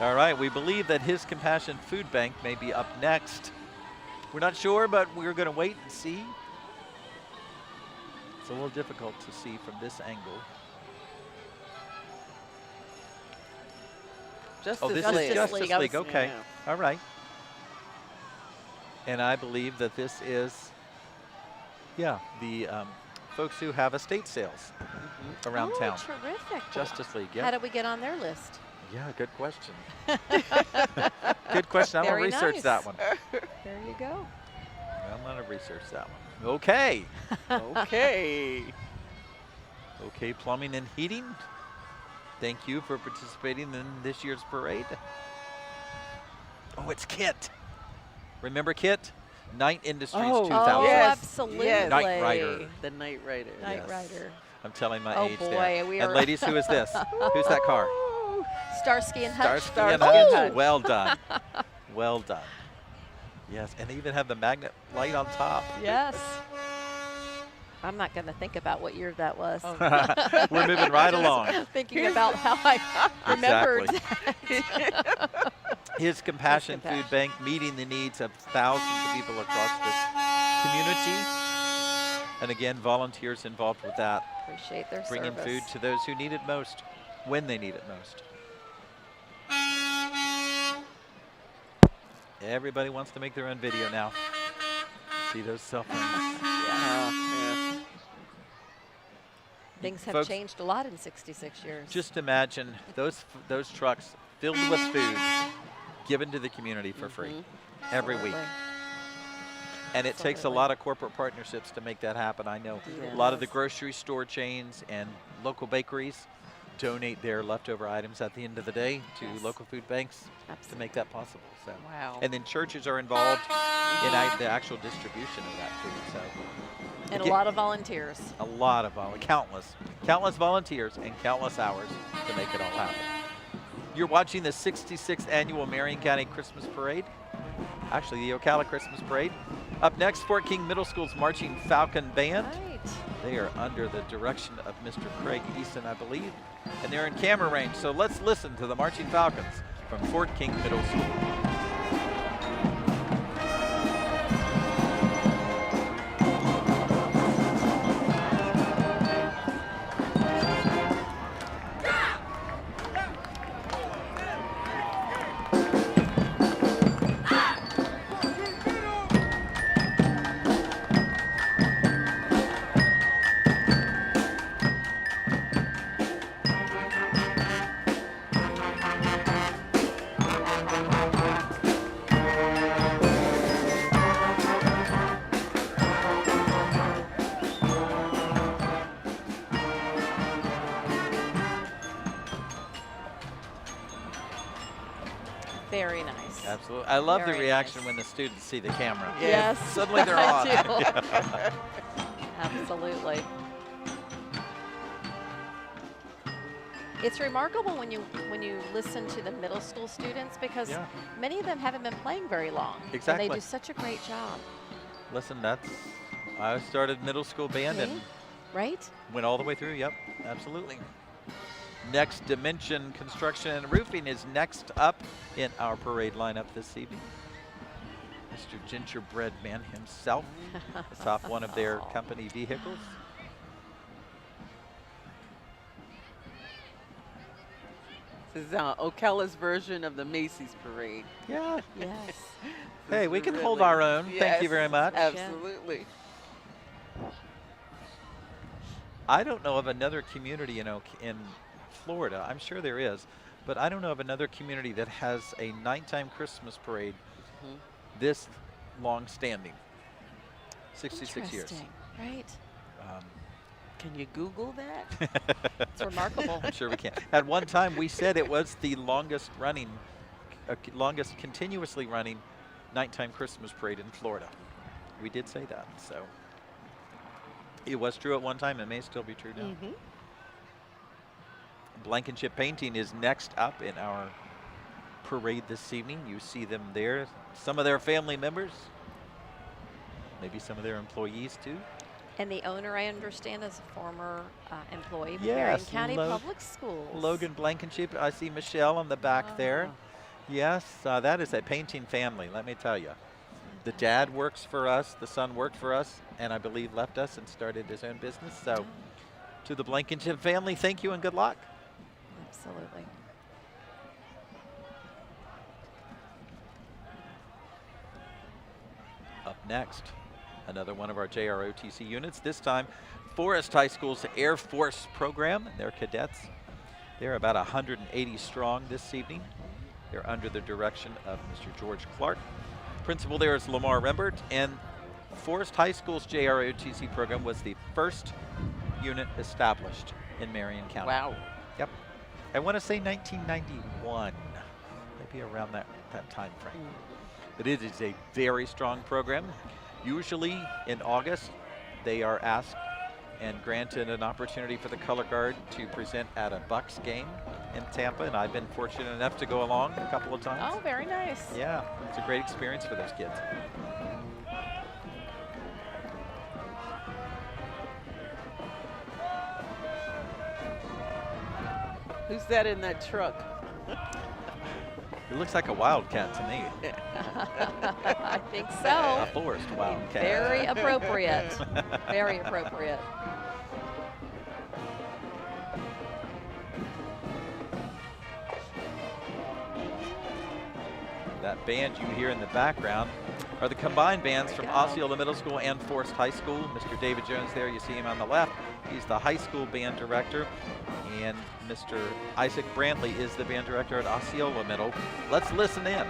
Speaker 2: All right, we believe that his Compassion Food Bank may be up next. We're not sure, but we're going to wait and see. It's a little difficult to see from this angle.
Speaker 4: Justice
Speaker 2: Oh, this
Speaker 4: League.
Speaker 2: is Justice
Speaker 3: I
Speaker 2: League.
Speaker 3: was-
Speaker 2: Okay.
Speaker 4: Yeah.
Speaker 2: All right. And I believe that this is, yeah, the folks who have estate sales around
Speaker 3: Oh,
Speaker 2: town.
Speaker 3: terrific.
Speaker 2: Justice League,
Speaker 3: How
Speaker 2: yeah.
Speaker 3: did we get on their list?
Speaker 2: Yeah, good question. Good question. I'm going
Speaker 3: Very
Speaker 2: to research
Speaker 3: nice.
Speaker 2: that one.
Speaker 3: There you go.
Speaker 2: I'm going to research that one. Okay.
Speaker 4: Okay.
Speaker 2: Okay, Plumbing and Heating. Thank you for participating in this year's parade. Oh, it's Kit. Remember Kit? Night Industries
Speaker 4: Oh,
Speaker 2: 2000.
Speaker 3: Oh,
Speaker 4: yes,
Speaker 3: absolutely.
Speaker 4: yes.
Speaker 2: Night Rider.
Speaker 4: The Night Rider.
Speaker 3: Night
Speaker 2: Yes.
Speaker 3: Rider.
Speaker 2: I'm telling my
Speaker 3: Oh,
Speaker 2: age
Speaker 3: boy,
Speaker 2: there.
Speaker 3: we
Speaker 2: And
Speaker 3: are-
Speaker 2: ladies, who is this? Who's that car?
Speaker 3: Starsky and Hutch.
Speaker 2: Starsky and
Speaker 4: Starsky and
Speaker 2: Hutch.
Speaker 4: Hutch.
Speaker 2: Well done. Well done. Yes, and they even have the magnet light on top.
Speaker 3: Yes. I'm not going to think about what year that was.
Speaker 4: Oh.
Speaker 2: We're moving right along.
Speaker 3: Thinking about how I remembered.
Speaker 2: His Compassion
Speaker 3: Compassion.
Speaker 2: Food Bank meeting the needs of thousands of people across this community. And again, volunteers involved with that,
Speaker 3: Appreciate their
Speaker 2: bringing
Speaker 3: service.
Speaker 2: food to those who need it most, when they need it most. Everybody wants to make their own video now. See those cell phones.
Speaker 4: Yeah.
Speaker 3: Things have
Speaker 2: Folks,
Speaker 3: changed a lot in 66 years.
Speaker 2: just imagine those trucks filled with food given to the community for free every week.
Speaker 3: Absolutely.
Speaker 2: And it takes a
Speaker 3: Absolutely.
Speaker 2: lot of corporate partnerships to make that happen. I know
Speaker 3: Yes.
Speaker 2: a lot of the grocery store chains and local bakeries donate their leftover items at the end of the day to
Speaker 3: Yes.
Speaker 2: local food banks to
Speaker 3: Absolutely.
Speaker 2: make that possible. So,
Speaker 4: Wow.
Speaker 2: and then churches are involved in the actual distribution of that food. So,
Speaker 3: And a
Speaker 2: again,
Speaker 3: lot of volunteers.
Speaker 2: a lot of countless volunteers and countless hours to make it all happen. You're watching the 66th annual Marion County Christmas Parade. Actually, the Ocala Christmas Parade. Up next, Fort King Middle School's Marching Falcon Band.
Speaker 3: Right.
Speaker 2: They are under the direction of Mr. Craig Easton, I believe, and they're in camera range. So let's listen to the Marching Falcons from Fort King Middle School.
Speaker 3: Very nice.
Speaker 2: Absolutely. I love the
Speaker 3: Very
Speaker 2: reaction
Speaker 3: nice.
Speaker 2: when the students see the camera.
Speaker 3: Yes.
Speaker 2: Suddenly they're
Speaker 3: I
Speaker 2: on.
Speaker 3: do. Absolutely. It's remarkable when you listen to the middle school students because
Speaker 2: Yeah.
Speaker 3: many of them haven't been playing very long.
Speaker 2: Exactly.
Speaker 3: And they do such a great job.
Speaker 2: Listen, I started middle school band and
Speaker 3: See? Right?
Speaker 2: went all the way through. Yep, absolutely. Next Dimension Construction and Roofing is next up in our parade lineup this evening. Mr. Gingerbread Man himself atop one of their company vehicles.
Speaker 4: This is Ocala's version of the Macy's parade.
Speaker 2: Yeah.
Speaker 3: Yes.
Speaker 2: Hey,
Speaker 4: This
Speaker 2: we
Speaker 4: is
Speaker 2: can hold
Speaker 4: really-
Speaker 2: our own. Thank you
Speaker 4: Yes,
Speaker 2: very much.
Speaker 4: Absolutely.
Speaker 2: I don't know of another community in Florida. I'm sure there is, but I don't know of another community that has a nighttime Christmas parade this long-standing. 66 years.
Speaker 3: Interesting, right?
Speaker 4: Can you Google that?
Speaker 3: It's remarkable.
Speaker 2: I'm sure we can. At one time, we said it was the longest continuously running nighttime Christmas parade in Florida. We did say that, so it was true at one time. It may still be true now. Blankenship Painting is next up in our parade this evening. You see them there. Some of their family members, maybe some of their employees too.
Speaker 3: And the owner, I understand, is a former employee of Marion
Speaker 2: Yes,
Speaker 3: County Public Schools.
Speaker 2: Logan Blankenship. I see Michelle on the back there. Yes, that is a painting family, let me tell you. The dad works for us, the son worked for us, and I believe left us and started his own business. So to the Blankenship family, thank you and good luck.
Speaker 3: Absolutely.
Speaker 2: Up next, another one of our JROTC units, this time Forest High School's Air Force program. Their cadets, they're about 180 strong this evening. They're under the direction of Mr. George Clark. Principal there is Lamar Rembert, and Forest High School's JROTC program was the first unit established in Marion County.
Speaker 4: Wow.
Speaker 2: Yep. I want to say 1991, maybe around that time frame. But it is a very strong program. Usually in August, they are asked and granted an opportunity for the color guard to present at a Bucks game in Tampa, and I've been fortunate enough to go along a couple of times.
Speaker 3: Oh, very nice.
Speaker 2: Yeah, it's a great experience for those kids.
Speaker 4: Who's that in that truck?
Speaker 2: It looks like a wildcat to me.
Speaker 3: I think so.
Speaker 2: A forest wildcat.
Speaker 3: Very appropriate. Very appropriate.
Speaker 2: That band you hear in the background are the combined bands from
Speaker 3: go.
Speaker 2: Osceola Middle School and Forest High School. Mr. David Jones there, you see him on the left. He's the high school band director. And Mr. Isaac Brantley is the band director at Osceola Middle. Let's listen in.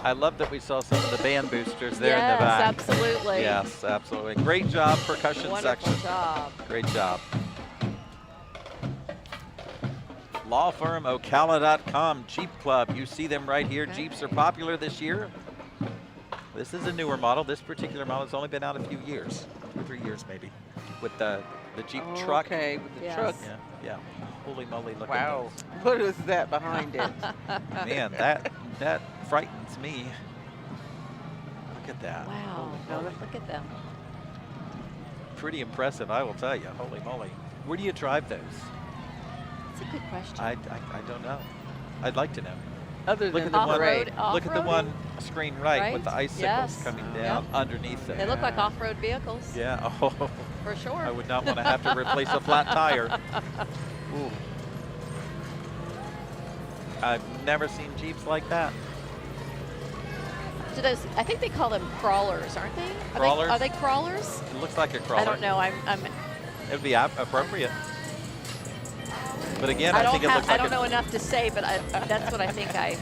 Speaker 2: I love that we saw some of the band boosters there in the back.
Speaker 3: Yes, absolutely.
Speaker 2: Yes, absolutely. Great job, percussion
Speaker 3: Wonderful
Speaker 2: section.
Speaker 3: job.
Speaker 2: Great job. Law firm Ocala.com, Jeep Club. You see them right here.
Speaker 3: Okay.
Speaker 2: Jeeps are popular this year. This is a newer model. This particular model has only been out a few years, 2 or 3 years maybe, with the Jeep truck.
Speaker 4: Okay, with the
Speaker 3: Yes.
Speaker 4: truck.
Speaker 2: Yeah, yeah. Holy moly, look
Speaker 4: Wow.
Speaker 2: at
Speaker 4: What is that behind it?
Speaker 2: those. Man, that frightens me. Look at that.
Speaker 3: Wow.
Speaker 2: Holy moly.
Speaker 3: Look at them.
Speaker 2: Pretty impressive, I will tell you. Holy moly. Where do you drive those?
Speaker 3: That's a good question.
Speaker 2: I don't know. I'd like to know.
Speaker 4: Other
Speaker 2: Look
Speaker 4: than
Speaker 2: at
Speaker 4: the
Speaker 2: the one.
Speaker 4: parade.
Speaker 2: Look at the
Speaker 3: Off-roading?
Speaker 2: one screen right with the
Speaker 3: Right?
Speaker 2: icicles
Speaker 3: Yes.
Speaker 2: coming
Speaker 3: Yep.
Speaker 2: down underneath
Speaker 3: They
Speaker 2: it.
Speaker 3: look like off-road vehicles.
Speaker 2: Yeah. Oh,
Speaker 3: For sure.
Speaker 2: I would not want to have to replace a flat tire. Ooh. I've never seen Jeeps like that.
Speaker 3: Do those, I think they call them crawlers, aren't they?
Speaker 2: Crawlers?
Speaker 3: Are they crawlers?
Speaker 2: It looks like a crawler.
Speaker 3: I don't know. I'm
Speaker 2: It would be appropriate. But again,
Speaker 3: I
Speaker 2: I
Speaker 3: don't
Speaker 2: think it looks
Speaker 3: I
Speaker 2: like
Speaker 3: don't know enough to say, but that's what I think I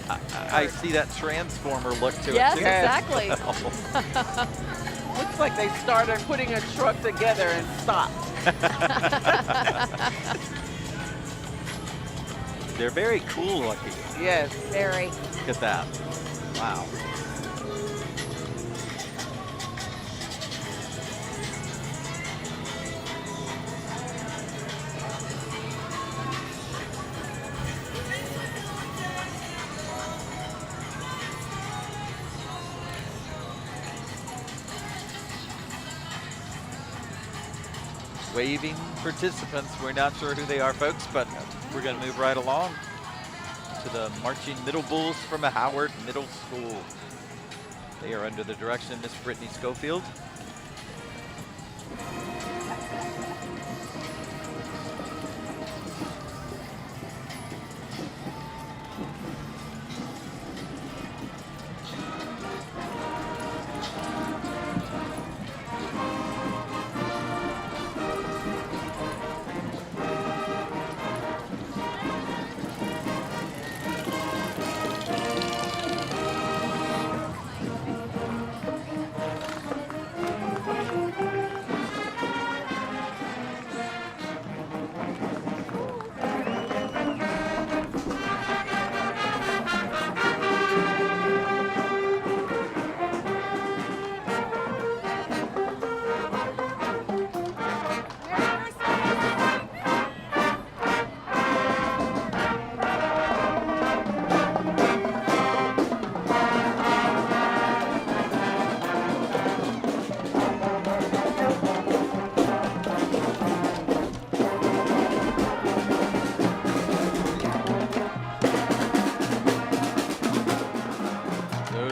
Speaker 2: I see that transformer look to
Speaker 3: Yes,
Speaker 2: it too.
Speaker 3: exactly.
Speaker 4: Looks like they started putting a truck together and stopped.
Speaker 2: They're very cool looking.
Speaker 4: Yes.
Speaker 3: Very.
Speaker 2: Look at that. Wow. Waving participants. We're not sure who they are, folks, but we're going to move right along to the marching Middle Bulls from Howard Middle School. They are under the direction of Miss Brittany Schofield.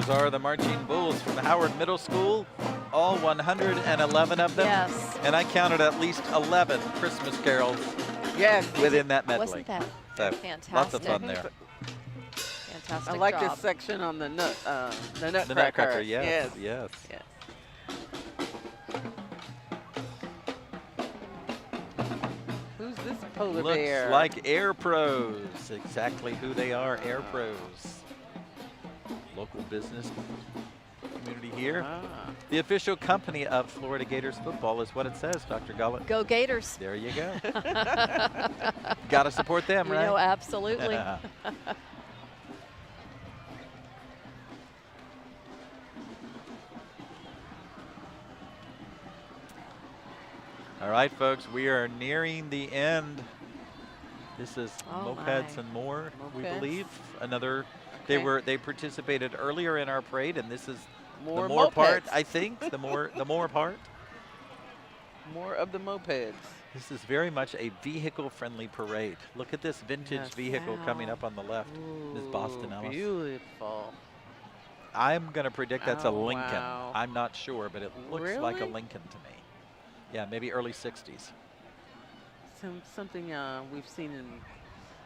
Speaker 2: Those are the Marching Bulls from Howard Middle School, all 111 of them.
Speaker 3: Yes.
Speaker 2: And I counted at least 11 Christmas carols
Speaker 4: Yes.
Speaker 2: within that medley.
Speaker 3: Wasn't that
Speaker 2: So,
Speaker 3: fantastic?
Speaker 2: lots of fun there.
Speaker 3: Fantastic
Speaker 4: I like
Speaker 3: job.
Speaker 4: this section on the Nutcracker.
Speaker 2: The Nutcracker, yes,
Speaker 4: Yes.
Speaker 2: yes.
Speaker 4: Yes. Who's this polar
Speaker 2: Looks
Speaker 4: bear?
Speaker 2: like Air Pros. Exactly who they are, Air Pros. Local business community here.
Speaker 4: Ah.
Speaker 2: The official company of Florida Gators football is what it says, Dr. Gullett.
Speaker 3: Go Gators.
Speaker 2: There you go. Got to support them,
Speaker 3: You
Speaker 2: right?
Speaker 3: know, absolutely.
Speaker 2: All right, folks, we are nearing the end. This is
Speaker 3: Oh,
Speaker 2: Mopeds
Speaker 3: my.
Speaker 2: and More, we
Speaker 4: Mopeds.
Speaker 2: believe. Another,
Speaker 4: Okay.
Speaker 2: they participated earlier in our parade, and this is
Speaker 4: More
Speaker 2: the more part,
Speaker 4: mopeds.
Speaker 2: I think, the more part.
Speaker 4: More of the mopeds.
Speaker 2: This is very much a vehicle-friendly parade. Look at this vintage
Speaker 4: Yes.
Speaker 2: vehicle coming
Speaker 3: Wow.
Speaker 2: up on the left, Ms. Boston
Speaker 4: Ooh,
Speaker 2: Ellis.
Speaker 4: Beautiful.
Speaker 2: I'm going to predict that's a
Speaker 4: Oh,
Speaker 2: Lincoln.
Speaker 4: wow.
Speaker 2: I'm not sure, but it looks like a
Speaker 4: Really?
Speaker 2: Lincoln to me. Yeah, maybe early 60s.
Speaker 4: Something we've seen in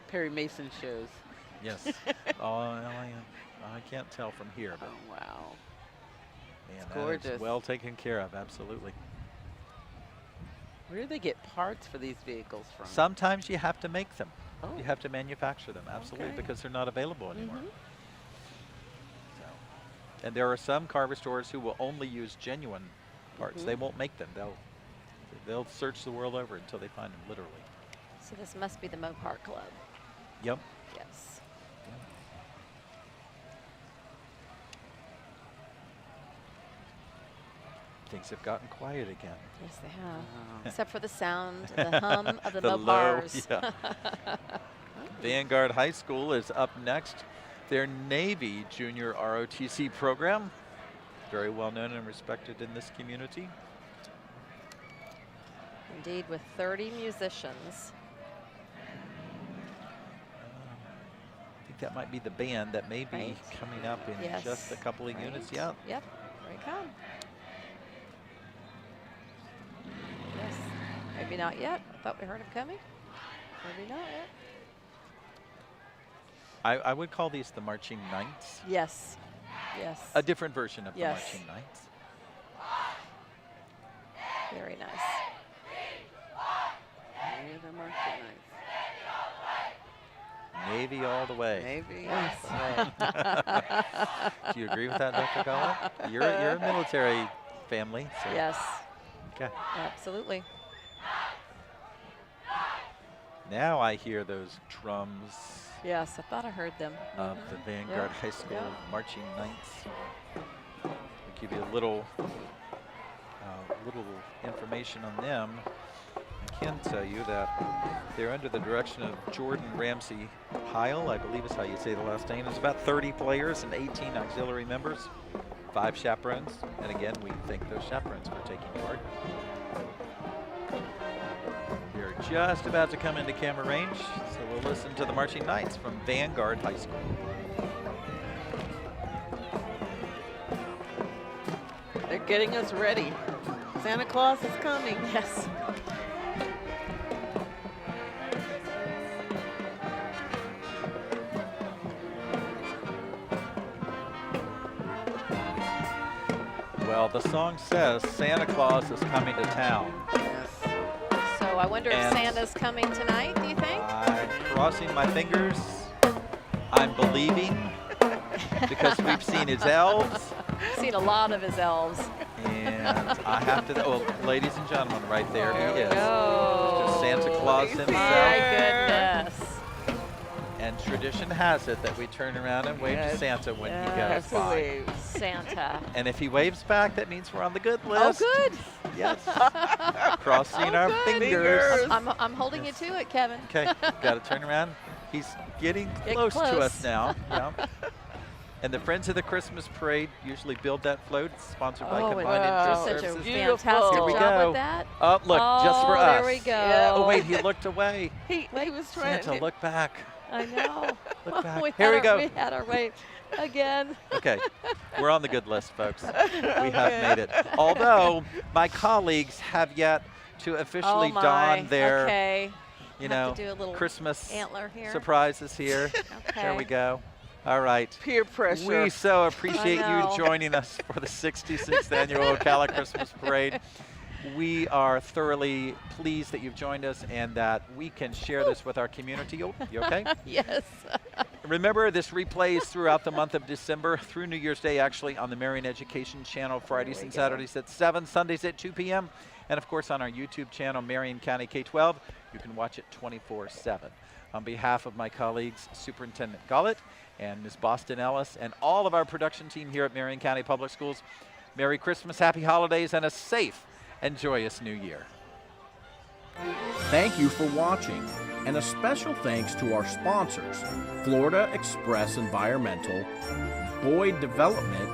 Speaker 4: Perry Mason shows.
Speaker 2: Yes. Oh, I can't tell from here, but
Speaker 4: Oh, wow.
Speaker 2: man,
Speaker 4: it's
Speaker 2: that is
Speaker 4: gorgeous.
Speaker 2: well taken care of, absolutely.
Speaker 4: Where do they get parts for these vehicles from?
Speaker 2: Sometimes you have to make them.
Speaker 4: Oh.
Speaker 2: You have to manufacture them, absolutely,
Speaker 4: Okay.
Speaker 2: because they're not available anymore.
Speaker 4: Mhm.
Speaker 2: So, and there are some car stores who will only use genuine parts. They won't make them. They'll search the world over until they find them, literally.
Speaker 3: So this must be the Mopar Club.
Speaker 2: Yep.
Speaker 3: Yes.
Speaker 2: Things have gotten quiet again.
Speaker 3: Yes, they have.
Speaker 4: Wow.
Speaker 3: Except for the sound, the hum of the,
Speaker 2: The low,
Speaker 3: Mopars.
Speaker 2: yeah. Vanguard High School is up next. Their Navy Junior ROTC program, very well known and respected in this community.
Speaker 3: Indeed, with 30 musicians.
Speaker 2: I think that might be the band that may be
Speaker 3: Right.
Speaker 2: coming up in
Speaker 3: Yes.
Speaker 2: just a couple of units. Yeah.
Speaker 3: Yep. Here they come. Yes. Maybe not yet. I thought we heard him coming. Maybe not yet.
Speaker 2: I would call these the Marching Knights.
Speaker 3: Yes. Yes.
Speaker 2: A different version of
Speaker 3: Yes.
Speaker 2: the Marching Knights.
Speaker 3: Very nice.
Speaker 4: Yeah, the Marching Knights.
Speaker 2: Navy all the way.
Speaker 4: Maybe.
Speaker 3: Yes.
Speaker 2: Do you agree with that, Dr. Gala? You're a military family. So.
Speaker 3: Yes.
Speaker 2: Okay.
Speaker 3: Absolutely.
Speaker 2: Now I hear those drums
Speaker 3: Yes, I thought I heard them.
Speaker 2: of the Vanguard
Speaker 3: Yep.
Speaker 2: High School
Speaker 3: Yep.
Speaker 2: Marching Knights. I'll give you a little information on them. I can tell you that they're under the direction of Jordan Ramsey Heil, I believe is how you say the last name. There's about 30 players and 18 auxiliary members, 5 chaperones, and again, we thank those chaperones for taking part. We're just about to come into camera range, so we'll listen to the Marching Knights from Vanguard High School.
Speaker 4: They're getting us ready. Santa Claus is coming.
Speaker 3: Yes.
Speaker 2: Well, the song says Santa Claus is coming to town.
Speaker 4: Yes.
Speaker 3: So I wonder if
Speaker 2: And-
Speaker 3: Santa's coming tonight, do you think?
Speaker 2: I'm crossing my fingers. I'm believing because we've seen his elves.
Speaker 3: Seen a lot of his elves.
Speaker 2: And I have to, oh, ladies and gentlemen, right there
Speaker 3: There
Speaker 2: he
Speaker 3: we
Speaker 2: is.
Speaker 3: go.
Speaker 2: Just Santa Claus
Speaker 4: He's
Speaker 2: himself.
Speaker 3: My
Speaker 4: here.
Speaker 3: goodness.
Speaker 2: And tradition has it that we turn around and wave to
Speaker 4: Yes.
Speaker 2: Santa when he
Speaker 3: Yes.
Speaker 2: goes by.
Speaker 4: Wave.
Speaker 3: Santa.
Speaker 2: And if he waves back, that means we're on the good
Speaker 3: Oh,
Speaker 2: list.
Speaker 3: good.
Speaker 2: Yes. Crossing
Speaker 3: Oh,
Speaker 2: our
Speaker 3: good.
Speaker 2: fingers.
Speaker 3: I'm holding
Speaker 2: Yes.
Speaker 3: you to it, Kevin.
Speaker 2: Okay, got to turn around. He's getting
Speaker 3: Get
Speaker 2: close to
Speaker 3: close.
Speaker 2: us now. Yeah. And the Friends of the Christmas Parade usually build that float, sponsored by
Speaker 3: Oh, and
Speaker 2: Combined
Speaker 4: wow.
Speaker 2: Interest
Speaker 3: such a
Speaker 2: Services.
Speaker 4: Beautiful.
Speaker 3: fantastic
Speaker 4: Here
Speaker 2: we
Speaker 3: job
Speaker 2: go.
Speaker 3: with that.
Speaker 2: Oh, look, just for
Speaker 3: Oh,
Speaker 2: us.
Speaker 3: there we go.
Speaker 4: Yeah.
Speaker 2: Oh, wait, he looked away.
Speaker 4: He was trying
Speaker 2: Santa,
Speaker 4: to
Speaker 2: look back.
Speaker 3: I know.
Speaker 2: Look back.
Speaker 3: We
Speaker 2: Here we
Speaker 3: had
Speaker 2: go.
Speaker 3: We had our way again.
Speaker 2: Okay, we're on the good list, folks. We have made it. Although my colleagues have yet to officially
Speaker 3: Oh my.
Speaker 2: don their,
Speaker 3: Okay.
Speaker 2: you
Speaker 3: Have
Speaker 2: know,
Speaker 3: to do a little
Speaker 2: Christmas
Speaker 3: antler here.
Speaker 2: surprises here.
Speaker 3: Okay.
Speaker 2: There we go. All right.
Speaker 4: Peer pressure.
Speaker 2: We so appreciate you
Speaker 3: know.
Speaker 2: joining us for the 66th annual Ocala Christmas Parade. We are thoroughly pleased that you've joined us and that we can share this with our community. You okay?
Speaker 3: Yes.
Speaker 2: Remember, this replays throughout the month of December through New Year's Day, actually, on the Marion Education Channel, Fridays
Speaker 3: we
Speaker 2: and
Speaker 3: go.
Speaker 2: Saturdays at 7, Sundays at 2 p.m., and of course on our YouTube channel, Marion County K-12. You can watch it 24/7. On behalf of my colleagues, Superintendent Gullett and Ms. Boston Ellis, and all of our production team here at Marion County Public Schools, Merry Christmas, Happy Holidays, and a safe and joyous New Year.
Speaker 1: Thank you for watching, and a special thanks to our sponsors, Florida Express Environmental, Boyd Development,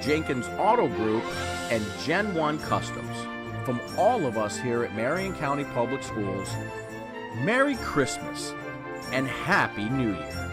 Speaker 1: Jenkins Auto Group, and Gen 1 Customs. From all of us here at Marion County Public Schools, Merry Christmas and Happy New Year.